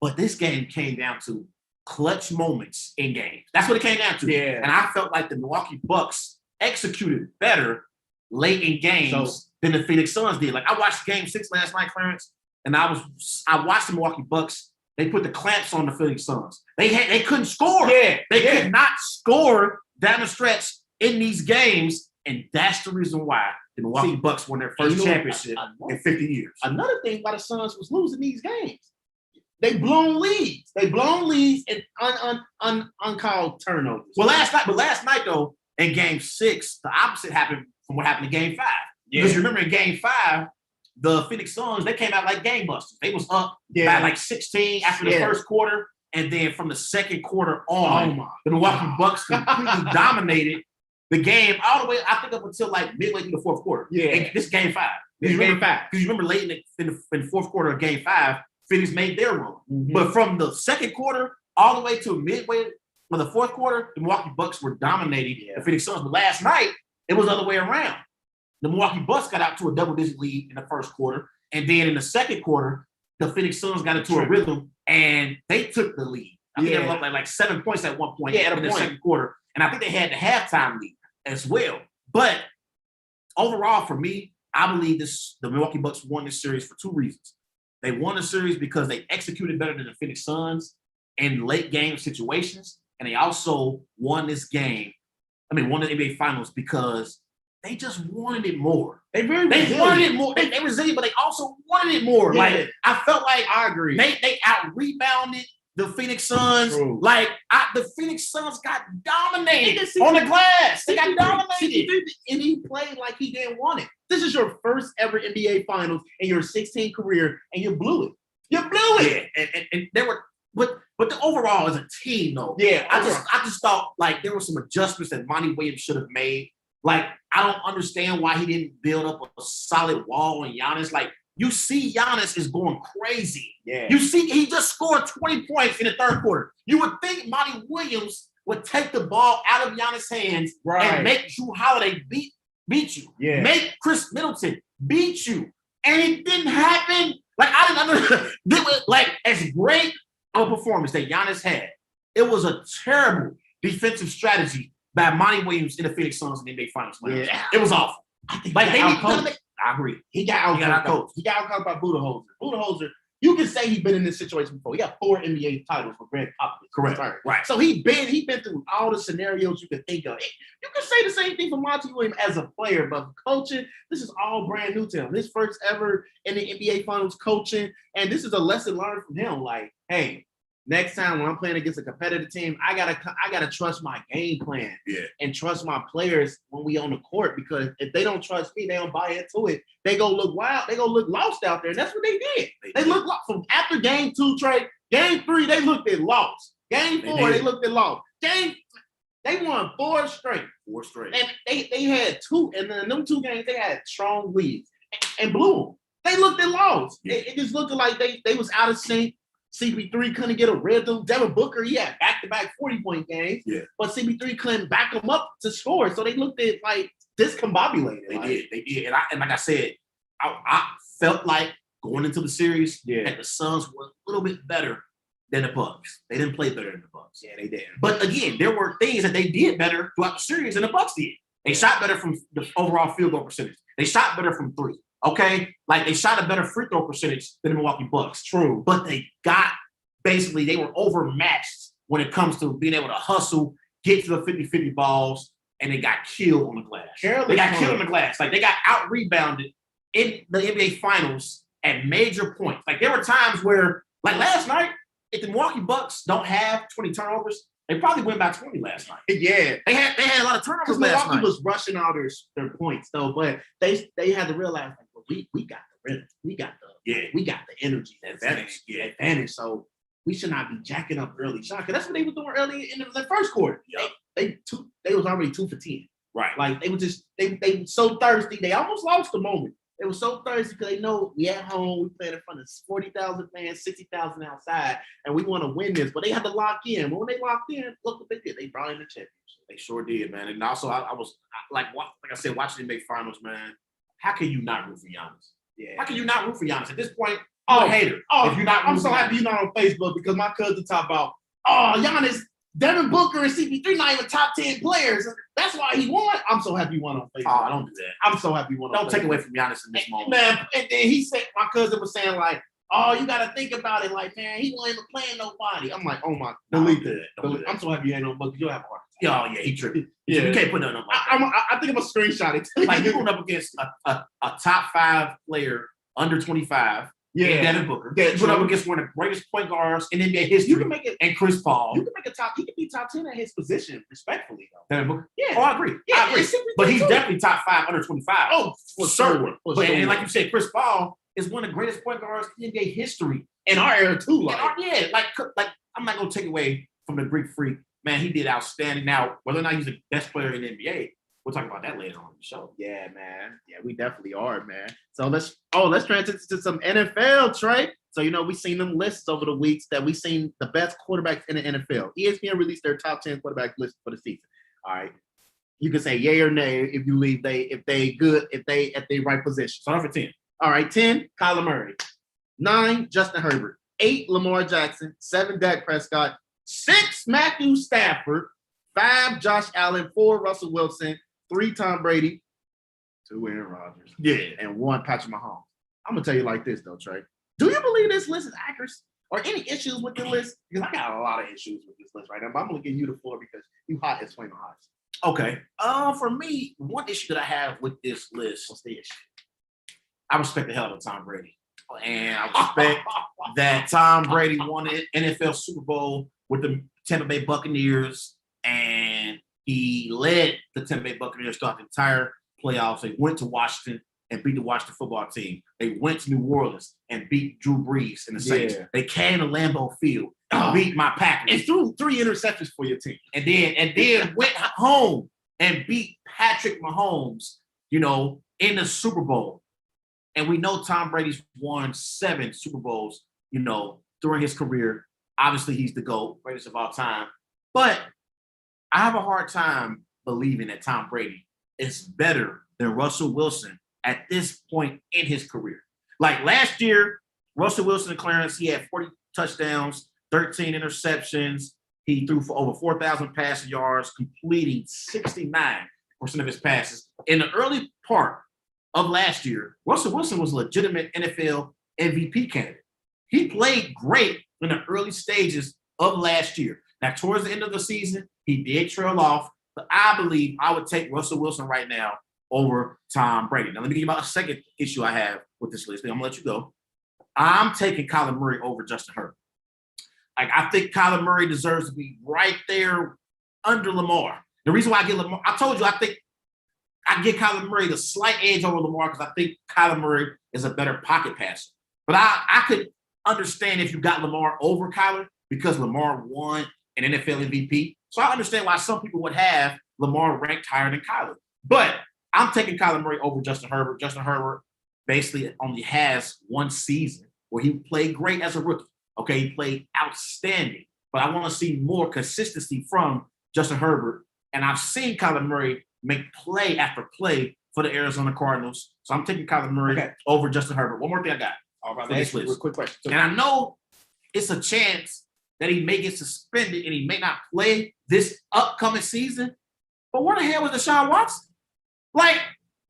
But this game came down to clutch moments in games. That's what it came down to. Yeah. And I felt like the Milwaukee Bucks executed better late in games than the Phoenix Suns did. Like I watched Game 6 last night, Clarence, and I watched the Milwaukee Bucks. They put the clamps on the Phoenix Suns. They couldn't score. Yeah. They could not score down the stretch in these games, and that's the reason why the Milwaukee Bucks won their first championship in 50 years. Another thing why the Suns was losing these games. They blown leads. And uncalled turnovers. Well, last night though, in Game 6, the opposite happened from what happened in Game 5. Yeah. Because you remember in Game 5, the Phoenix Suns, they came out like gangbusters. They was up by like 16 after the first quarter, and then from the second quarter on, the Milwaukee Bucks completely dominated the game all the way, I think, up until like midway through the fourth quarter. Yeah. And this is Game 5. Game 5. Because you remember late in the fourth quarter of Game 5, Phoenix made their run. Mm-hmm. But from the second quarter all the way to midway of the fourth quarter, the Milwaukee Bucks were dominating the Phoenix Suns. But last night, it was the other way around. The Milwaukee Bucks got out to a double-digit lead in the first quarter, and then in the second quarter, the Phoenix Suns got into a rhythm and they took the lead. I think they were up like 7 points at one point in the second quarter, and I think they had the halftime lead as well. But overall, for me, I believe the Milwaukee Bucks won this series for two reasons. They won the series because they executed better than the Phoenix Suns in late game situations, and they also won this game. Won the NBA Finals because they just wanted it more. They wanted it more. They resilient, but they also wanted it more. Yeah. Like I felt like I agree. They out rebounded the Phoenix Suns. True. Like the Phoenix Suns got dominated on the glass. They got dominated, and he played like he didn't want it. This is your first ever NBA Finals in your 16 career, and you blew it. You blew it. Yeah, and there were. But the overall as a team, though, I just thought like there were some adjustments that Monty Williams should have made. Like I don't understand why he didn't build up a solid wall on Giannis. Like you see, Giannis is going crazy. Yeah, you see, he just scored 20 points in the third quarter. You would think Monty Williams would take the ball out of Giannis' hands and make Jrue Holiday beat you. Yeah, make Chris Middleton beat you, and it didn't happen. Like I didn't understand. Like as great a performance that Giannis had, it was a terrible defensive strategy by Monty Williams in the Phoenix Suns in the NBA Finals. Yeah. It was awful. I agree. He got outcoached. He got outcoached by Budenholzer. Budenholzer, you can say he's been in this situation before. He got 4 NBA titles for Greg Popovich. Correct. Right. So he been through all the scenarios you could think of. You can say the same thing for Monty Williams as a player, but coaching, this is all brand new to him. This first ever in the NBA Finals coaching, and this is a lesson learned from him. Like, hey, next time when I'm playing against a competitive team, I gotta trust my game plan and trust my players when we on the court, because if they don't trust me, they don't buy into it. They go look wild. They go look lost out there, and that's what they did. They looked lost from after game 2, Trey. Game 3, they looked at lost. Game 4, they looked at lost. They won 4 straight. 4 straight. And they had 2, and in them 2 games they had strong leads and blew them. They looked at lost. Yeah. It just looked like they was out of sync. CP3 couldn't get a rhythm. Devin Booker, he had back-to-back 40-point games. Yeah. But CP3 couldn't back him up to score. So they looked at like discombobulated. They did. And like I said, I felt like going into the series that the Suns were a little bit better than the Bucks. They didn't play better than the Bucks. Yeah, they did. But again, there were things that they did better throughout the series than the Bucks did. They shot better from the overall field goal percentage. They shot better from 3. Okay, like they shot a better free throw percentage than the Milwaukee Bucks. True. They were overmatched when it comes to being able to hustle, get to the 50-50 balls, and they got killed on the glass. They got killed on the glass. Like they got out-rebounded in the NBA Finals at major points. Like there were times where, like last night, if the Milwaukee Bucks don't have 20 turnovers, they probably win by 20 last night. Yeah. They had a lot of turnovers last night. Milwaukee was rushing all their points though, but they had to realize like, well, we got the rhythm. We got the energy, advantage. So we should not be jacking up early shot, because that's what they were doing early in the first quarter. Yep. They was already 2 for 10. Right. Like they were were so thirsty. They almost lost the moment. They were so thirsty because they know we at home, we playing in front of 40,000 fans, 60,000 outside, and we want to win this. But they had to lock in. But when they locked in, look what they did. They brought in the championship. They sure did, man. And also, I said, watching the NBA Finals, man. How can you not root for Giannis? Yeah. How can you not root for Giannis at this point? You're a hater. If you're not, I'm so happy you're not on Facebook, because my cousin talk about, Giannis, Devin Booker, and CP3 not even top 10 players. That's why he won. I'm so happy he won on Facebook. Don't do that. I'm so happy he won. Don't take away from Giannis in this moment, man. And then he said, my cousin was saying like, you got to think about it. Like, man, he wasn't even playing nobody. I'm like, oh my, delete that. I'm so happy you ain't no Booker. You'll have a heart attack. Oh yeah, he tripping. Yeah, you can't put nothing on. I think I'm gonna screenshot it. Like you're going up against a top 5 player under 25. Yeah, Devin Booker. You're going up against one of the greatest point guards in NBA history. You can make it, and Chris Paul. You can make he could be top 10 at his position, respectfully though. Devin Booker. Yeah. Oh, I agree. Yeah, I agree. But he's definitely top 5 under 25. Oh, for sure. And like you said, Chris Paul is one of the greatest point guards in NBA history. In our era too. Like I'm not gonna take away from the Greek Freak. Man, he did outstanding. Now, whether or not he's the best player in the NBA, we'll talk about that later on in the show. Yeah, man. Yeah, we definitely are, man. So let's transition to some NFL, Trey. So, we seen them lists over the weeks that we seen the best quarterbacks in the NFL. ESPN released their top 10 quarterback list for the season. All right. You can say yay or nay if you believe if they good, if they at the right position. Start off at 10. All right, 10, Kyler Murray. 9, Justin Herbert. 8 Lamar Jackson, 7 Dak Prescott, 6 Matthew Stafford, 5 Josh Allen, 4 Russell Wilson, 3 Tom Brady, 2 Aaron Rodgers, and 1 Patrick Mahomes. I'm gonna tell you like this though, Trey. Do you believe this list is accurate or any issues with the list? Because I got a lot of issues with this list right now, but I'm gonna give you the floor because you hot as flame hot. Okay. For me, one issue that I have with this list, What's the issue? I respect the hell out of Tom Brady. And I respect that Tom Brady won an NFL Super Bowl with the Tampa Bay Buccaneers, and he led the Tampa Bay Buccaneers throughout the entire playoffs. They went to Washington and beat the Washington football team. They went to New Orleans and beat Drew Brees and the Saints. Yeah. They came to Lambeau Field and beat my Packers. And threw 3 interceptions for your team. And then went home and beat Patrick Mahomes, in the Super Bowl. And we know Tom Brady's won 7 Super Bowls, during his career. Obviously, he's the GOAT, greatest of all time. But I have a hard time believing that Tom Brady is better than Russell Wilson at this point in his career. Like last year, Russell Wilson and Clarence, he had 40 touchdowns, 13 interceptions. He threw for over 4,000 passing yards, completing 69% of his passes. In the early part of last year, Russell Wilson was a legitimate NFL MVP candidate. He played great in the early stages of last year. Now, towards the end of the season, he did trail off, but I believe I would take Russell Wilson right now over Tom Brady. Now, let me give you about a second issue I have with this list. Then I'm going to let you go. I'm taking Kyler Murray over Justin Herbert. Like, I think Kyler Murray deserves to be right there under Lamar. The reason why I get Lamar, I told you, I think I give Kyler Murray the slight edge over Lamar because I think Kyler Murray is a better pocket passer. But I could understand if you got Lamar over Kyler because Lamar won an NFL MVP. So I understand why some people would have Lamar ranked higher than Kyler. But I'm taking Kyler Murray over Justin Herbert. Justin Herbert basically only has 1 season where he played great as a rookie. Okay, he played outstanding. But I want to see more consistency from Justin Herbert. And I've seen Kyler Murray make play after play for the Arizona Cardinals. So I'm taking Kyler Murray over Justin Herbert. One more thing I got. All right, let's ask you a quick question. And I know it's a chance that he may get suspended and he may not play this upcoming season. But where the hell was Deshaun Watson? Like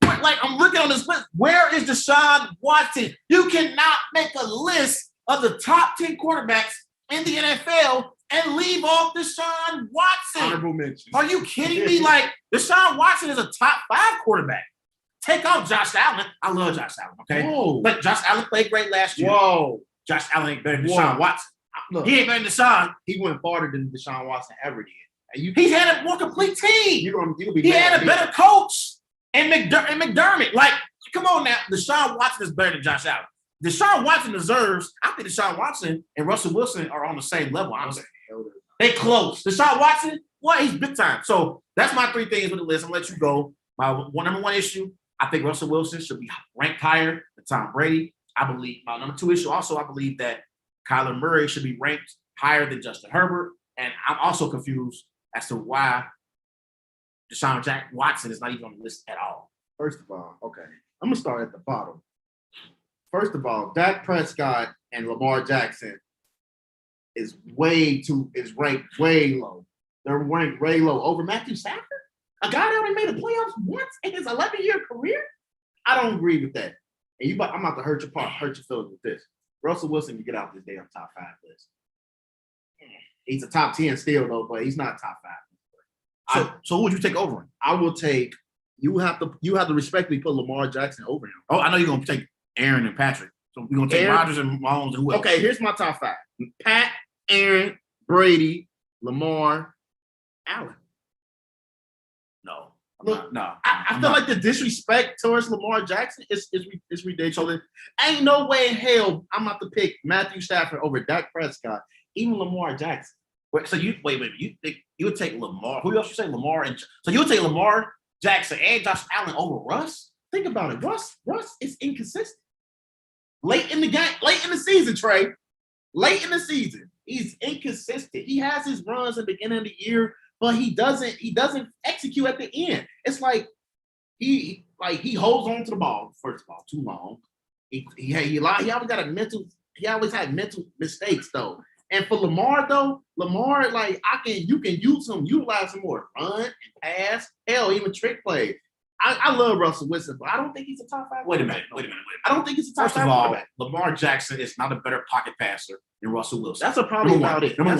I'm looking on this list. Where is Deshaun Watson? You cannot make a list of the top 10 quarterbacks in the NFL and leave off Deshaun Watson. Honorable mention. Are you kidding me? Like, Deshaun Watson is a top 5 quarterback. Take out Josh Allen. I love Josh Allen, okay? Whoa. But Josh Allen played great last year. Whoa. Josh Allen ain't better than Deshaun Watson. Look, He ain't better than Deshaun. he went farther than Deshaun Watson ever did. And He had a more complete team. you'll be He mad had at a me. better coach and McDermott. Like, come on now. Deshaun Watson is better than Josh Allen. Deshaun Watson deserves, I think Deshaun Watson and Russell Wilson are on the same level, honestly. They close. Deshaun Watson, he's big time. So that's my 3 things with the list. I'm going to let you go. My number 1 issue, I think Russell Wilson should be ranked higher than Tom Brady. I believe my number 2 issue also, I believe that Kyler Murray should be ranked higher than Justin Herbert. And I'm also confused as to why Deshaun Watson is not even on the list at all. First of all, okay, I'm going to start at the bottom. First of all, Dak Prescott and Lamar Jackson is ranked way low. They're ranked way low over Matthew Stafford, a guy that only made the playoffs once in his 11-year career. I don't agree with that. And I'm about to hurt your feelings with this. Russell Wilson, you get out this damn top 5 list. He's a top 10 still though, but he's not top 5. So who would you take over him? I will take. You have to respectfully put Lamar Jackson over him. Oh, I know you're gonna take Aaron and Patrick. So we're gonna take Rodgers and Mahomes and who else? Okay, here's my top 5: Pat, Aaron, Brady, Lamar, Allen. No. Look, no. I feel like the disrespect towards Lamar Jackson is ridiculous. Ain't no way in hell I'm about to pick Matthew Stafford over Dak Prescott, even Lamar Jackson. So you would take Lamar? Who else you say Lamar and so you would take Lamar Jackson and Josh Allen over Russ? Think about it. Russ is inconsistent. Late in the season, Trey. Late in the season, he's inconsistent. He has his runs at the beginning of the year, but he doesn't execute at the end. It's like he holds on to the ball, first of all, too long. He always got a mental had mental mistakes though. And for Lamar though, like you can utilize him more, run and pass, hell, even trick play. I love Russell Wilson, but I don't think he's a top 5. Wait a minute. I don't think he's a top First 5 of all, quarterback. Lamar Jackson is not a better pocket passer than Russell Wilson. That's probably about it. Number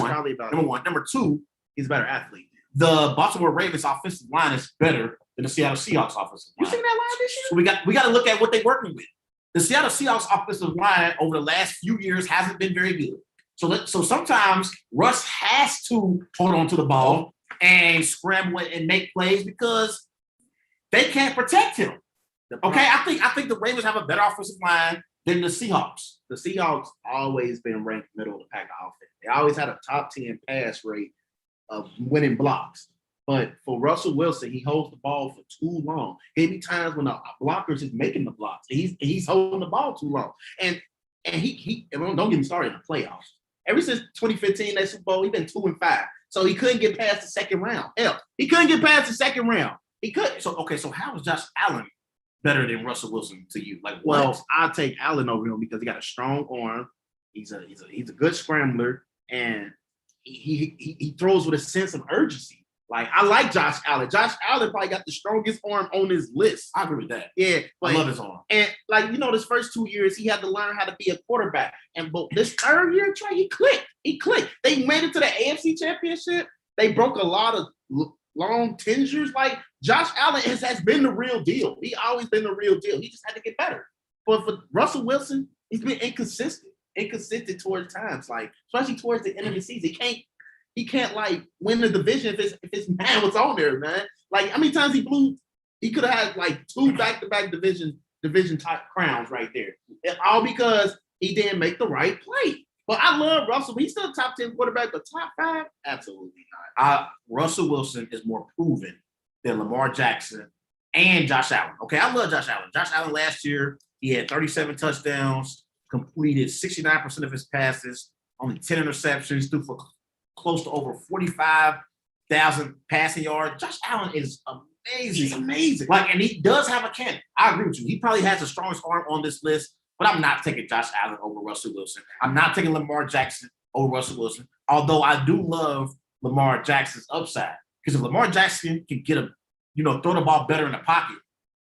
one. Number two, he's a better athlete. The Baltimore Ravens offensive line is better than the Seattle Seahawks offensive line. You seen that line this year? So we got to look at what they're working with. The Seattle Seahawks offensive line over the last few years hasn't been very good. So sometimes Russ has to hold on to the ball and scramble and make plays because they can't protect him. Okay, I think the Ravens have a better offensive line than the Seahawks. The Seahawks always been ranked middle of the pack offense. They always had a top 10 pass rate of winning blocks. But for Russell Wilson, he holds the ball for too long. There be times when the blockers is making the blocks. He's holding the ball too long. And he don't get me started in the playoffs. Ever since 2015, that Super Bowl, he's been 2-5. So he couldn't get past the second round. Hell, he couldn't get past the second round. He couldn't. So how is Josh Allen better than Russell Wilson to you? Like, well, I'll take Allen over him because he got a strong arm. He's a good scrambler, and he throws with a sense of urgency. Like, I like Josh Allen. Josh Allen probably got the strongest arm on his list. I agree with that. Yeah, I love his arm. And this first 2 years, he had to learn how to be a quarterback. But this third year, Trey, he clicked. They made it to the AFC Championship. They broke a lot of long tenures. Like, Josh Allen has been the real deal. He always been the real deal. He just had to get better. But for Russell Wilson, he's been inconsistent towards times, like especially towards the end of the season. He can't like win the division if his man was on there, man. Like, how many times he could have had like 2 back-to-back division type crowns right there. All because he didn't make the right play. But I love Russell. He's still a top 10 quarterback, but top 5? Absolutely not. Russell Wilson is more proven than Lamar Jackson and Josh Allen. Okay, I love Josh Allen. Josh Allen last year, he had 37 touchdowns, completed 69% of his passes, only 10 interceptions, threw for close to over 45,000 passing yards. Josh Allen is amazing. He's amazing. Like, and he does have a cannon. I agree with you. He probably has the strongest arm on this list, but I'm not taking Josh Allen over Russell Wilson. I'm not taking Lamar Jackson over Russell Wilson, although I do love Lamar Jackson's upside. Because if Lamar Jackson can get throw the ball better in the pocket,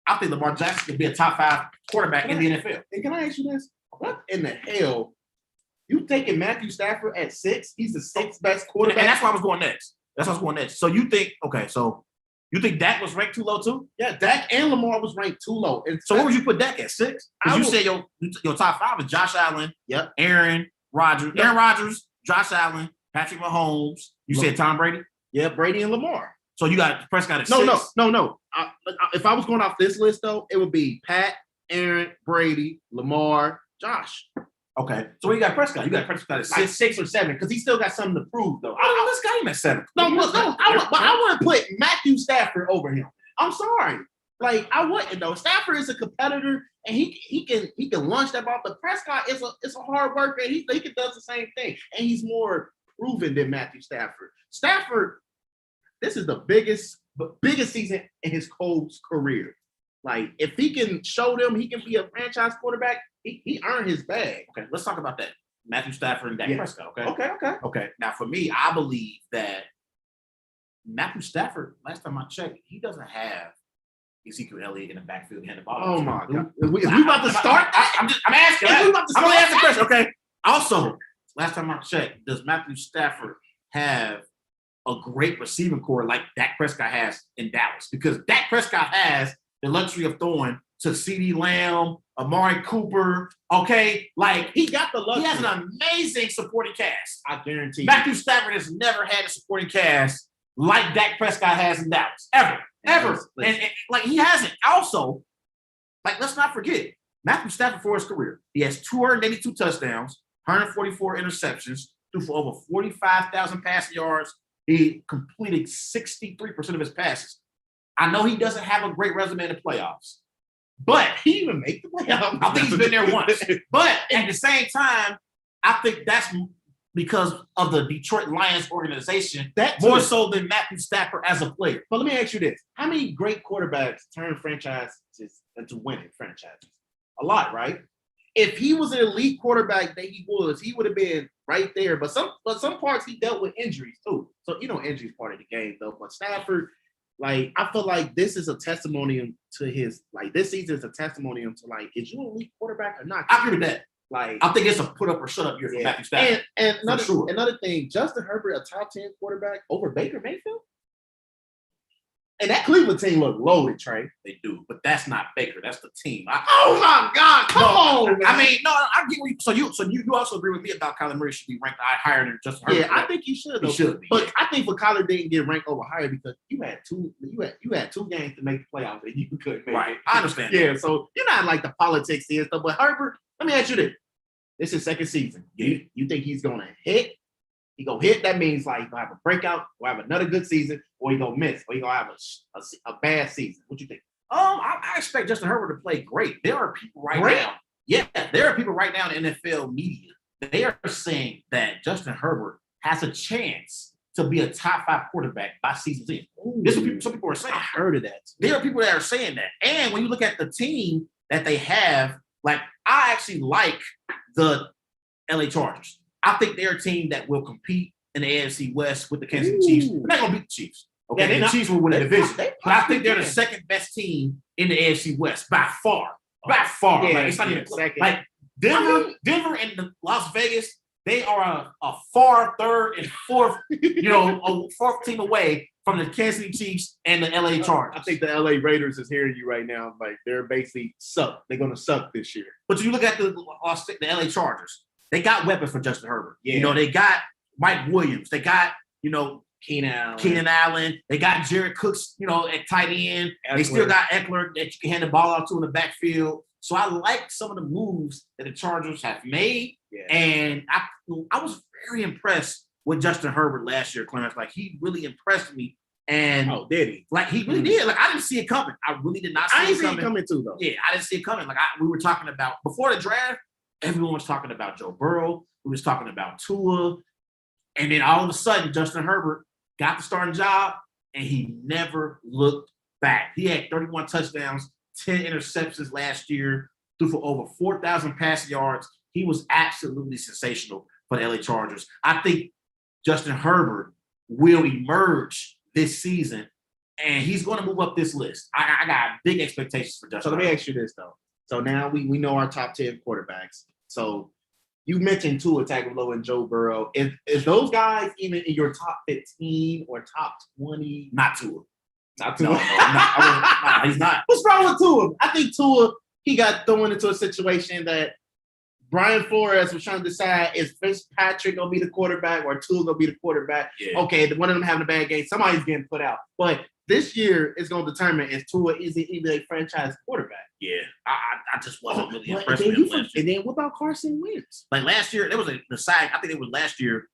I think Lamar Jackson can be a top 5 quarterback in the NFL. And can I ask you this? What in the hell? You taking Matthew Stafford at 6? He's the 6th best quarterback. And that's why I was going next. So you think Dak was ranked too low too? Yeah, Dak and Lamar was ranked too low. And so where would you put Dak at? 6? Because you said your top 5 is Josh Allen, yep, Aaron Rodgers, Josh Allen, Patrick Mahomes. You said Tom Brady? Yeah, Brady and Lamar. So you got Prescott at 6? No. If I was going off this list though, it would be Pat, Aaron, Brady, Lamar, Josh. Okay, so you got Prescott. You got Prescott at 6 or 7 because he still got something to prove, though. Let's got him at 7. I wouldn't put Matthew Stafford over him. I'm sorry, like I wouldn't though. Stafford is a competitor, and he can launch that ball. But Prescott is a hard worker. And he can does the same thing, and he's more proven than Matthew Stafford. Stafford, this is the biggest season in his coach's career. Like, if he can show them he can be a franchise quarterback, he earned his bag. Okay, let's talk about that. Matthew Stafford and Dak Prescott, okay? Okay. Now, for me, I believe that Matthew Stafford, last time I checked, he doesn't have Ezekiel Elliott in the backfield and the ball. Oh, my God. Is we about to start? I'm asking. I'm only asking a question, okay? Also, last time I checked, does Matthew Stafford have a great receiving core like Dak Prescott has in Dallas? Because Dak Prescott has the luxury of throwing to CeeDee Lamb, Amari Cooper, okay? Like, he got the luxury. He has an amazing supporting cast. I guarantee you. Matthew Stafford has never had a supporting cast like Dak Prescott has in Dallas. Ever. And like, he hasn't. Also, like, let's not forget, Matthew Stafford for his career, he has 282 touchdowns, 144 interceptions, threw for over 45,000 passing yards. He completed 63% of his passes. I know he doesn't have a great resume in the playoffs, but he even make the playoffs. I think he's been there once. But at the same time, I think that's because of the Detroit Lions organization, more so than Matthew Stafford as a player. But let me ask you this. How many great quarterbacks turn franchises into winning franchises? A lot, right? if he was an elite quarterback that he would have been right there. But some parts he dealt with injuries too. So injuries part of the game though. But Stafford, like I feel like this is a testimonium to his this season is a testimonium to is you an elite quarterback or not? I agree with that. Like I think it's a put up or shut up year for Matthew Stafford. And another thing, Justin Herbert, a top 10 quarterback over Baker Mayfield. And that Cleveland team looked loaded, Trey. They do, but that's not Baker. That's the team. Oh my God! Come on, man. I mean, no, I get what you. So you also agree with me about Kyler Murray should be ranked higher than Justin Herbert? Yeah, I think he should. He should be. But I think for Kyler didn't get ranked over higher because you had two games to make the playoffs and you couldn't make right. it. I understand. Yeah, so you're not like the politics and stuff. But Herbert, let me ask you this: this is second season. Yeah. You think he's gonna hit? He gonna hit. That means he's gonna have a breakout, or have another good season, or he gonna miss, or he gonna have a bad season. What you think? I expect Justin Herbert to play great. There are people now. Yeah, there are people right now in the NFL media. They are saying that Justin Herbert has a chance to be a top 5 quarterback by season's end. This is what some people are saying. I heard of that. There are people that are saying that. And when you look at the team that they have, I actually like the LA Chargers. I think they're a team that will compete in the AFC West with the Kansas City Chiefs. They're not going to beat the Chiefs. Okay, the Chiefs will win the division. But I think they're the second best team in the AFC West by far. By far. Yeah, it's not even second. Denver and the Las Vegas, they are a far third and fourth, a fourth team away from the Kansas City Chiefs and the LA Chargers. I think the LA Raiders is hearing you right now. They're basically suck. They're going to suck this year. But you look at the LA Chargers. They got weapons for Justin Herbert. Yeah. They got Mike Williams. They got, Keenan Allen. They got Jared Cooks, at tight end. Eckler. They still got Eckler that you can hand the ball out to in the backfield. So I like some of the moves that the Chargers have made. Yeah. And I was very impressed with Justin Herbert last year, Clarence. He really impressed me. And did he? He really did. I didn't see it coming. I really did not see it coming. I didn't see it coming too, though. Yeah, I didn't see it coming. We were talking about before the draft, everyone was talking about Joe Burrow. We was talking about Tua. And then all of a sudden, Justin Herbert got the starting job, and he never looked back. He had 31 touchdowns, 10 interceptions last year, threw for over 4,000 passing yards. He was absolutely sensational for the LA Chargers. I think Justin Herbert will emerge this season, and he's going to move up this list. I got big expectations for Justin So let me Herbert. ask you this, though. So now we know our top 10 quarterbacks. So you mentioned Tua Tagovailoa and Joe Burrow. Is those guys even in your top 15 or top 20? Not Tua. Not Tua. No, he's not. What's wrong with Tua? I think Tua, he got thrown into a situation that Brian Flores was trying to decide, is Fitzpatrick going to be the quarterback or Tua going to be the quarterback? Yeah. Okay, one of them having a bad game. Somebody's getting put out. But this year is going to determine if Tua is even a franchise quarterback. Yeah, I just wasn't really impressed with him last year. And then what about Carson Wentz? Last year, there was the side. I think it was last year.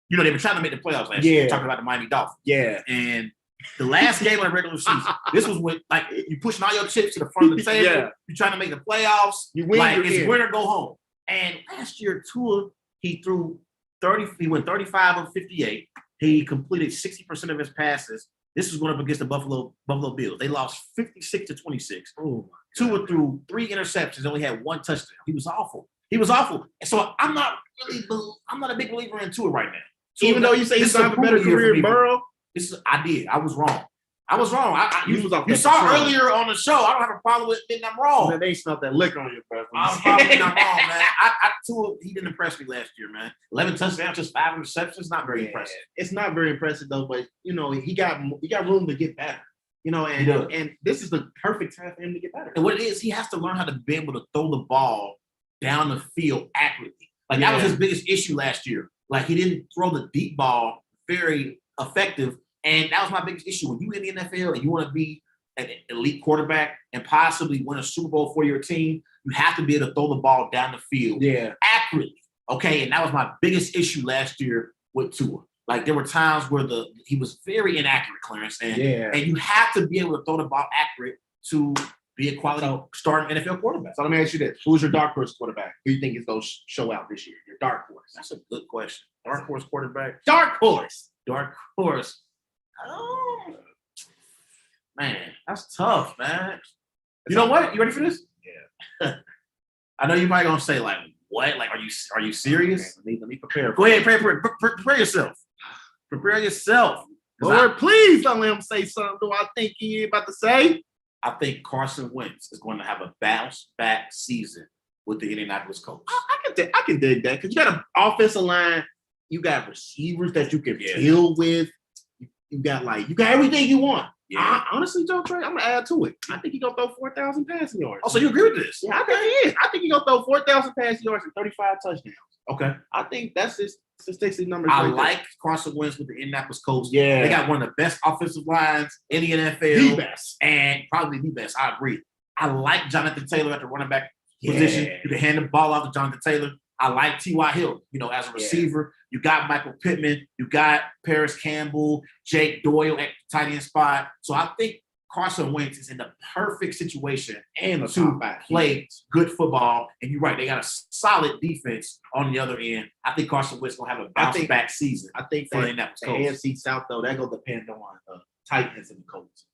They were trying to make the playoffs last year. Talking about the Miami Dolphins. Yeah. And the last game of the regular season, this was when you pushing all your chips to the front of the table. Yeah. You're trying to make the playoffs. You win. It's win or go home. And last year, Tua, he threw 30. He went 35 of 58. He completed 60% of his passes. This was going up against the Buffalo Bills. They lost 56-26. Oh, Tua threw 3 interceptions, only had 1 touchdown. He was awful. And so I'm not a big believer in Tua right now. Even though you say he's going to have a better career than Burrow? I was wrong. You You saw earlier on the show. I don't have a problem with admitting I'm wrong. Man, they smelled that liquor on your breath. I'm probably not wrong, man. Tua, he didn't impress me last year, man. 11 touchdowns, just 5 interceptions. Not very impressive. It's not very impressive though, but he got room to get better. And this is the perfect time for him to get better. And what it is, he has to learn how to be able to throw the ball down the field accurately. That was his biggest issue last year. He didn't throw the deep ball very effective. And that was my biggest issue. When you in the NFL and you want to be an elite quarterback and possibly win a Super Bowl for your team, you have to be able to throw the ball down the field accurately. Okay, and that was my biggest issue last year with Tua. There were times where he was very inaccurate, Clarence, and you have to be able to throw the ball accurate to be a quality starting NFL quarterback. So let me ask you this: who's your dark horse quarterback? Who do you think is going to show out this year? Your dark horse. That's a good question. Dark horse quarterback. Dark horse. Oh, man, that's tough, man. You know what? You ready for this? Yeah. I know you're probably gonna say like, what? Like, are you serious? Okay, let me prepare. Go ahead, prepare yourself. Prepare yourself. Lord, please don't let him say something. Do I think he ain't about to say? I think Carson Wentz is going to have a bounce back season with the Indianapolis Colts. I can dig that because you got an offensive line, you got receivers that you can deal with. You got everything you want. Yeah. Honestly, Joe Trey, I'm gonna add to it. I think he's gonna throw 4,000 passing yards. Oh, so you agree with this? Yeah, I think he is. I think he's gonna throw 4,000 passing yards and 35 touchdowns. Okay. I think that's his statistics numbers. I right like Carson Wentz with the Indianapolis Colts. Yeah. They got one of the best offensive lines in the NFL. The best. And probably the best. I agree. I like Jonathan Taylor at the running back position. You can hand the ball off to Jonathan Taylor. I like T.Y. Hill, as a receiver. You got Michael Pittman. You got Paris Campbell, Jake Doyle at the tight end spot. So I think Carson Wentz is in the perfect situation and to play good football. And you're right, they got a solid defense on the other end. I think Carson Wentz going to have a bounce back season. I think for the AFC South, though, that going to depend on Titans and the Colts.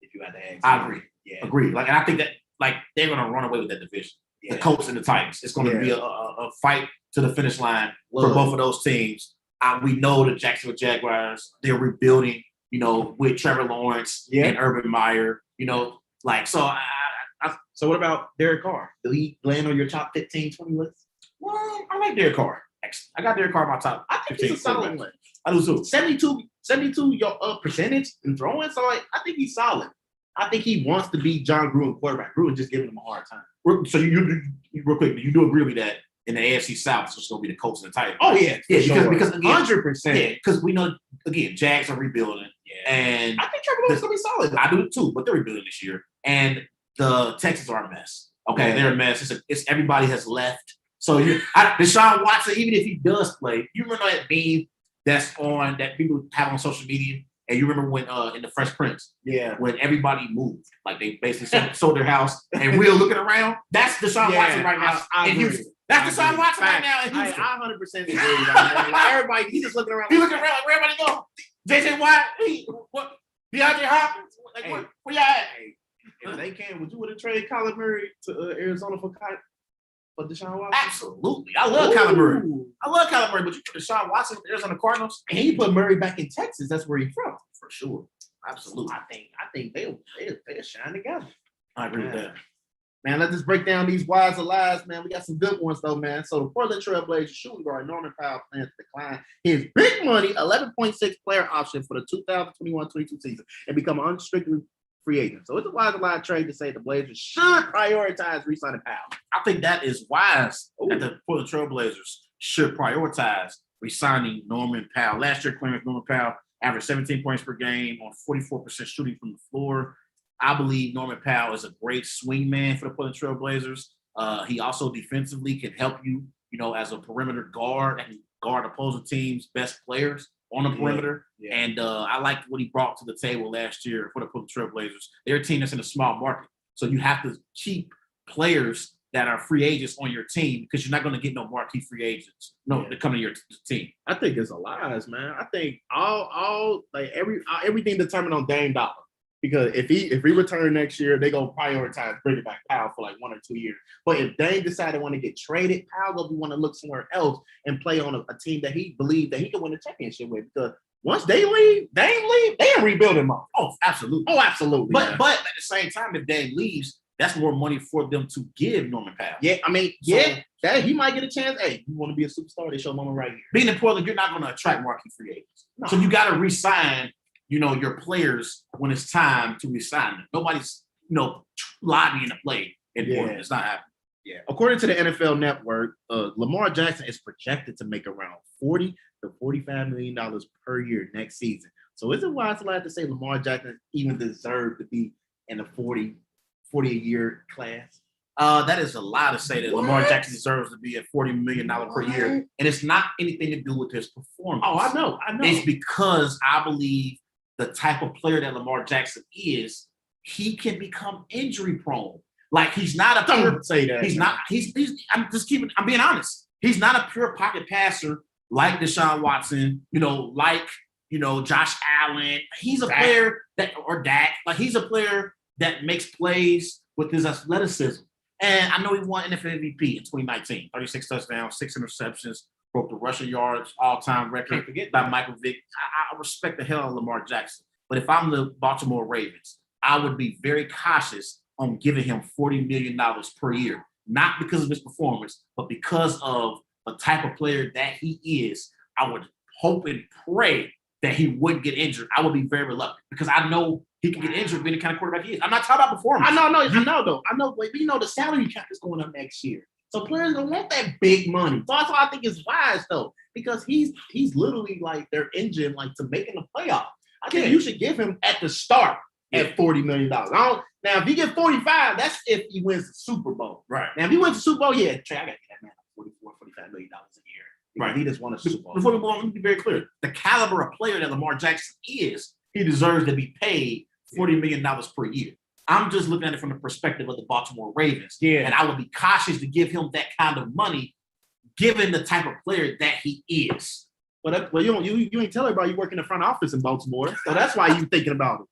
If you had to ask. I agree. Yeah. Agree. And I think that they're going to run away with that division. Yeah. The Colts and the Titans. It's going to be a fight to the finish line for both of those teams. We know the Jacksonville Jaguars, they're rebuilding, with Trevor Lawrence and Urban Meyer, so. So what about Derek Carr? Do he land on your top 15, 20 list? Well, I like Derek Carr. Actually, I got Derek Carr in my top. I think he's a solid one. I do too. 72 percentage in throwing, so I think he's solid. I think he wants to be John Gruden quarterback. Gruden just giving him a hard time. So you real quick, you do agree with that in the AFC South, it's just going to be the Colts and the Titans? Oh yeah, because again, 100%. Yeah, because we know again, Jags are rebuilding, and I think Trevor Lawrence going to be solid. I do too, but they're rebuilding this year, and the Texans are a mess. Okay, they're a mess. It's everybody has left. So Deshaun Watson, even if he does play, you remember that meme that people have on social media. And you remember when in the Fresh Prince, when everybody moved, like they basically sold their house, and we were looking around. That's Deshaun Watson right now in Houston. That's Deshaun Watson right now in Houston. I 100% agree. Like everybody, he's just looking around. He's looking around like where everybody go. JJ Watt, what? DeAndre Hopkins, where y'all at? If they can, would you have traded Kyler Murray to Arizona for Deshaun Watson? Absolutely. I love Kyler Murray. But you put Deshaun Watson with the Arizona Cardinals, and he put Murray back in Texas. That's where he's from. For sure. Absolutely. I think they'll shine together. I agree with that. Man, let's just break down these whys and lies, man. We got some good ones, though, man. So the Portland Trail Blazers shooting guard Norman Powell plans to decline his big money, 11.6 player option for the 2021-22 season and become an unrestricted free agent. So it's a wise and lie trade to say the Blazers should prioritize re-signing Powell. I think that is wise that the Portland Trail Blazers should prioritize re-signing Norman Powell. Last year, Clarence Norman Powell averaged 17 points per game on 44% shooting from the floor. I believe Norman Powell is a great swing man for the Portland Trail Blazers. He also defensively can help you, as a perimeter guard and guard opposing teams' best players on the perimeter. Yeah. And I liked what he brought to the table last year for the Portland Trail Blazers. They're a team that's in a small market. So you have to keep players that are free agents on your team because you're not going to get no marquee free agents to come to your team. I think it's a lies, man. I think everything determined on Dame Dollar. Because if he return next year, they're going to prioritize bringing back Powell for like 1 or 2 years. But if Dame decided to want to get traded, Powell going to want to look somewhere else and play on a team that he believed that he could win a championship with. Because once Dame leave, they ain't rebuilding them. Oh, absolutely. But at the same time, if Dame leaves, that's more money for them to give Norman Powell. Yeah, I mean, that he might get a chance. Hey, you want to be a superstar? They show Norman right here. Being in Portland, you're not going to attract marquee free agents. No. So you got to re-sign your players when it's time to resign them. Nobody's, lobbying to play in Portland. It's not happening. Yeah. According to the NFL Network, Lamar Jackson is projected to make around $40 to $45 million per year next season. So is it wise to say Lamar Jackson even deserved to be in the 40 a year class? That is a lie to say that Lamar Jackson deserves to be at $40 million per year. And it's not anything to do with his performance. Oh, I know. It's because I believe the type of player that Lamar Jackson is, he can become injury prone. Like he's not a Don't say that. He's not. I'm being honest. He's not a pure pocket passer like Deshaun Watson. Josh Allen. He's a player or Dak. Like he's a player that makes plays with his athleticism. And I know he won NFL MVP in 2019, 36 touchdowns, 6 interceptions, broke the rushing yards all-time record Can't forget by that. Michael Vick. I respect the hell out of Lamar Jackson. But if I'm the Baltimore Ravens, I would be very cautious on giving him $40 million per year, not because of his performance, but because of the type of player that he is. I would hope and pray that he wouldn't get injured. I would be very reluctant because I know he can get injured being the kind of quarterback he is. I'm not talking about performance. I know, but you know the salary cap is going up next year. So players don't want that big money. So that's why I think it's wise though, because he's literally like their engine, like to making the playoff. I think you should give him at the start at $40 million. Now, if he gets 45, that's if he wins the Super Bowl. Right. Now, if he wins the Super Bowl, yeah, Trey, I got to get that man $45 million a year. Right. He just won a Super Bowl. Before we go on, let me be very clear. The caliber of player that Lamar Jackson is, he deserves to be paid $40 million per year. I'm just looking at it from the perspective of the Baltimore Ravens. Yeah. And I would be cautious to give him that kind of money, given the type of player that he is. But you ain't tell everybody you work in the front office in Baltimore. So that's why you're thinking about it.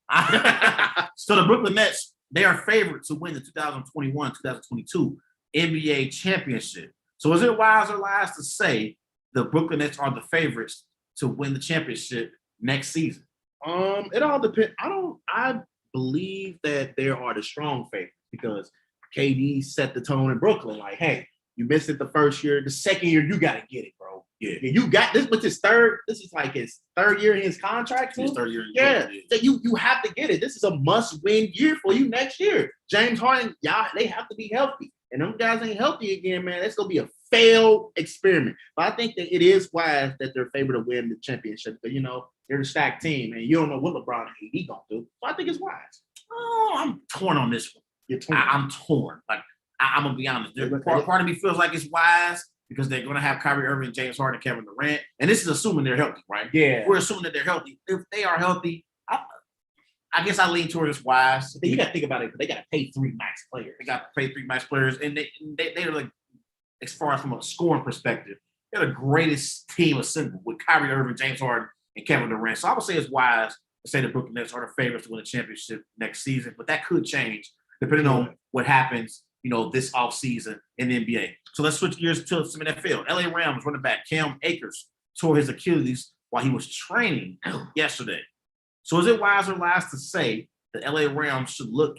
So the Brooklyn Nets, they are favorites to win the 2021-2022 NBA championship. So is it wise or lies to say the Brooklyn Nets are the favorites to win the championship next season? It all depends. I believe that there are the strong favorites because KD set the tone in Brooklyn. Like, hey, you missed it the first year. The second year, you got to get it, bro. Yeah. You got this, but this is like his third year in his contract. His third year. Yeah. So you have to get it. This is a must-win year for you next year. James Harden, they have to be healthy. And them guys ain't healthy again, man. That's going to be a failed experiment. But I think that it is wise that they're favored to win the championship. But, they're a stacked team, and you don't know what LeBron and AD going to do. So I think it's wise. Oh, I'm torn on this one. You're torn. I'm torn. Like, I'm going to be honest. Part of me feels like it's wise because they're going to have Kyrie Irving, James Harden, and Kevin Durant. And this is assuming they're healthy, right? Yeah. We're assuming that they're healthy. If they are healthy, I guess I lean towards wise. You got to think about it, because they got to pay 3 max players. They got to pay 3 max players. And they're like, as far as from a scoring perspective, they're the greatest team assembled with Kyrie Irving, James Harden, and Kevin Durant. So I would say it's wise to say the Brooklyn Nets are the favorites to win the championship next season. But that could change depending on what happens, this offseason in the NBA. So let's switch gears to some NFL. LA Rams running back Cam Akers tore his Achilles while he was training yesterday. So is it wise or lies to say the LA Rams should look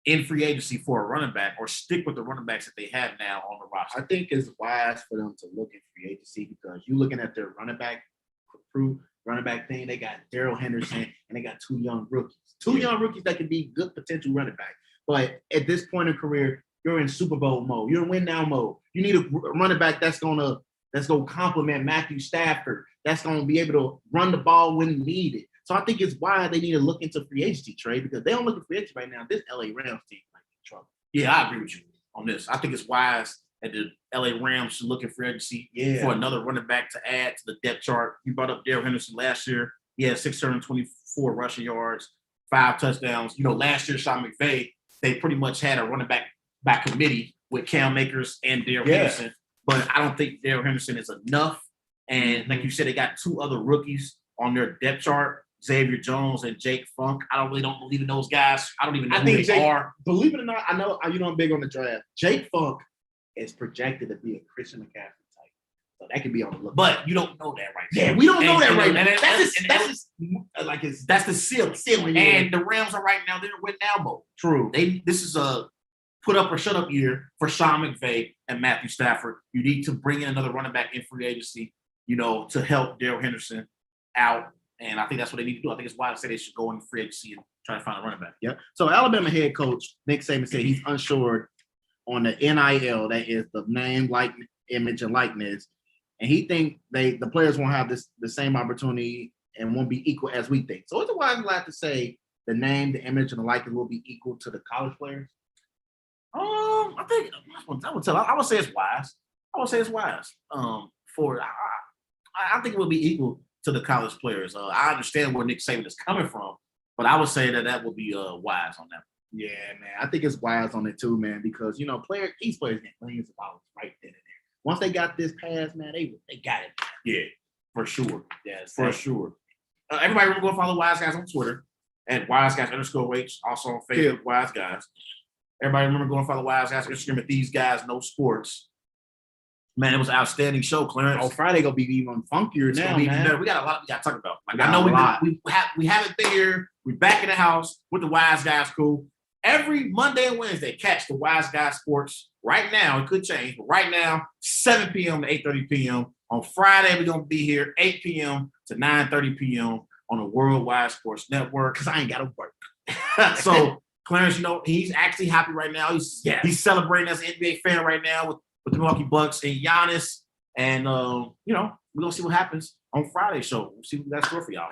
in free agency for a running back or stick with the running backs that they have now on the roster? I think it's wise for them to look in free agency because you're looking at their running back thing. They got Darrell Henderson and they got 2 young rookies. Young rookies that could be good potential running back. But at this point in career, you're in Super Bowl mode. You're in win now mode. You need a running back that's gonna complement Matthew Stafford. That's gonna be able to run the ball when needed. So I think it's why they need to look into free agency trade because they don't look at free agency right now. This LA Rams team might be in trouble. Yeah, I agree with you on this. I think it's wise that the LA Rams should look at free agency for another running back to add to the depth chart. You brought up Darrell Henderson last year. He had 624 rushing yards, 5 touchdowns. Last year, Sean McVay, they pretty much had a running back by committee with Cam Akers and Darrell Henderson. But I don't think Darrell Henderson is enough. And like you said, they got 2 other rookies on their depth chart, Xavier Jones and Jake Funk. I don't believe in those guys. I don't even know who they are. Believe it or not, I know I'm big on the draft. Jake Funk is projected to be a Christian McCaffrey type. So that could be on the look. But you don't know that right now. Yeah, we don't know that right now. That's the ceiling. Yeah. And the Rams are right now, they're in win now mode. True. This is a put up or shut up year for Sean McVay and Matthew Stafford. You need to bring in another running back in free agency, to help Darrell Henderson out. And I think that's what they need to do. I think it's why I say they should go in free agency and try to find a running back. Yeah. So Alabama head coach Nick Saban said he's unsure on the NIL, that is the name, image, and likeness. And he think the players won't have the same opportunity and won't be equal as we think. So it's a wise lie to say the name, the image, and the likeness will be equal to the college players. I think I would say it's wise. I think it would be equal to the college players. I understand where Nick Saban is coming from, but I would say that would be wise on that. Yeah, man. I think it's wise on it too, man, because these players get millions of dollars right then and there. Once they got this pass, man, they got it. Yeah, for sure. Yes, for sure. Everybody remember go follow Wise Guys on Twitter at WiseGuys_H, also on Facebook, Wise Guys. Everybody remember going to follow Wise Guys Instagram at These Guys No Sports. Man, it was an outstanding show, Clarence. Oh, Friday gonna be even funkier It's now, gonna be even man. better. We got a lot we got to talk about. Like, We got I know a we haven't been here. We're back in the house with the Wise Guys crew. Every Monday and Wednesday, catch the Wise Guys Sports. Right now, it could change, but right now, 7 p.m. to 8:30 p.m. On Friday, we're gonna be here 8 p.m. to 9:30 p.m. on the Worldwide Sports Network. Cause I ain't gotta work. So Clarence, he's actually happy right now. He's celebrating as an NBA fan right now with the Milwaukee Bucks and Giannis. And we're gonna see what happens on Friday's show. We'll see what we got store for y'all.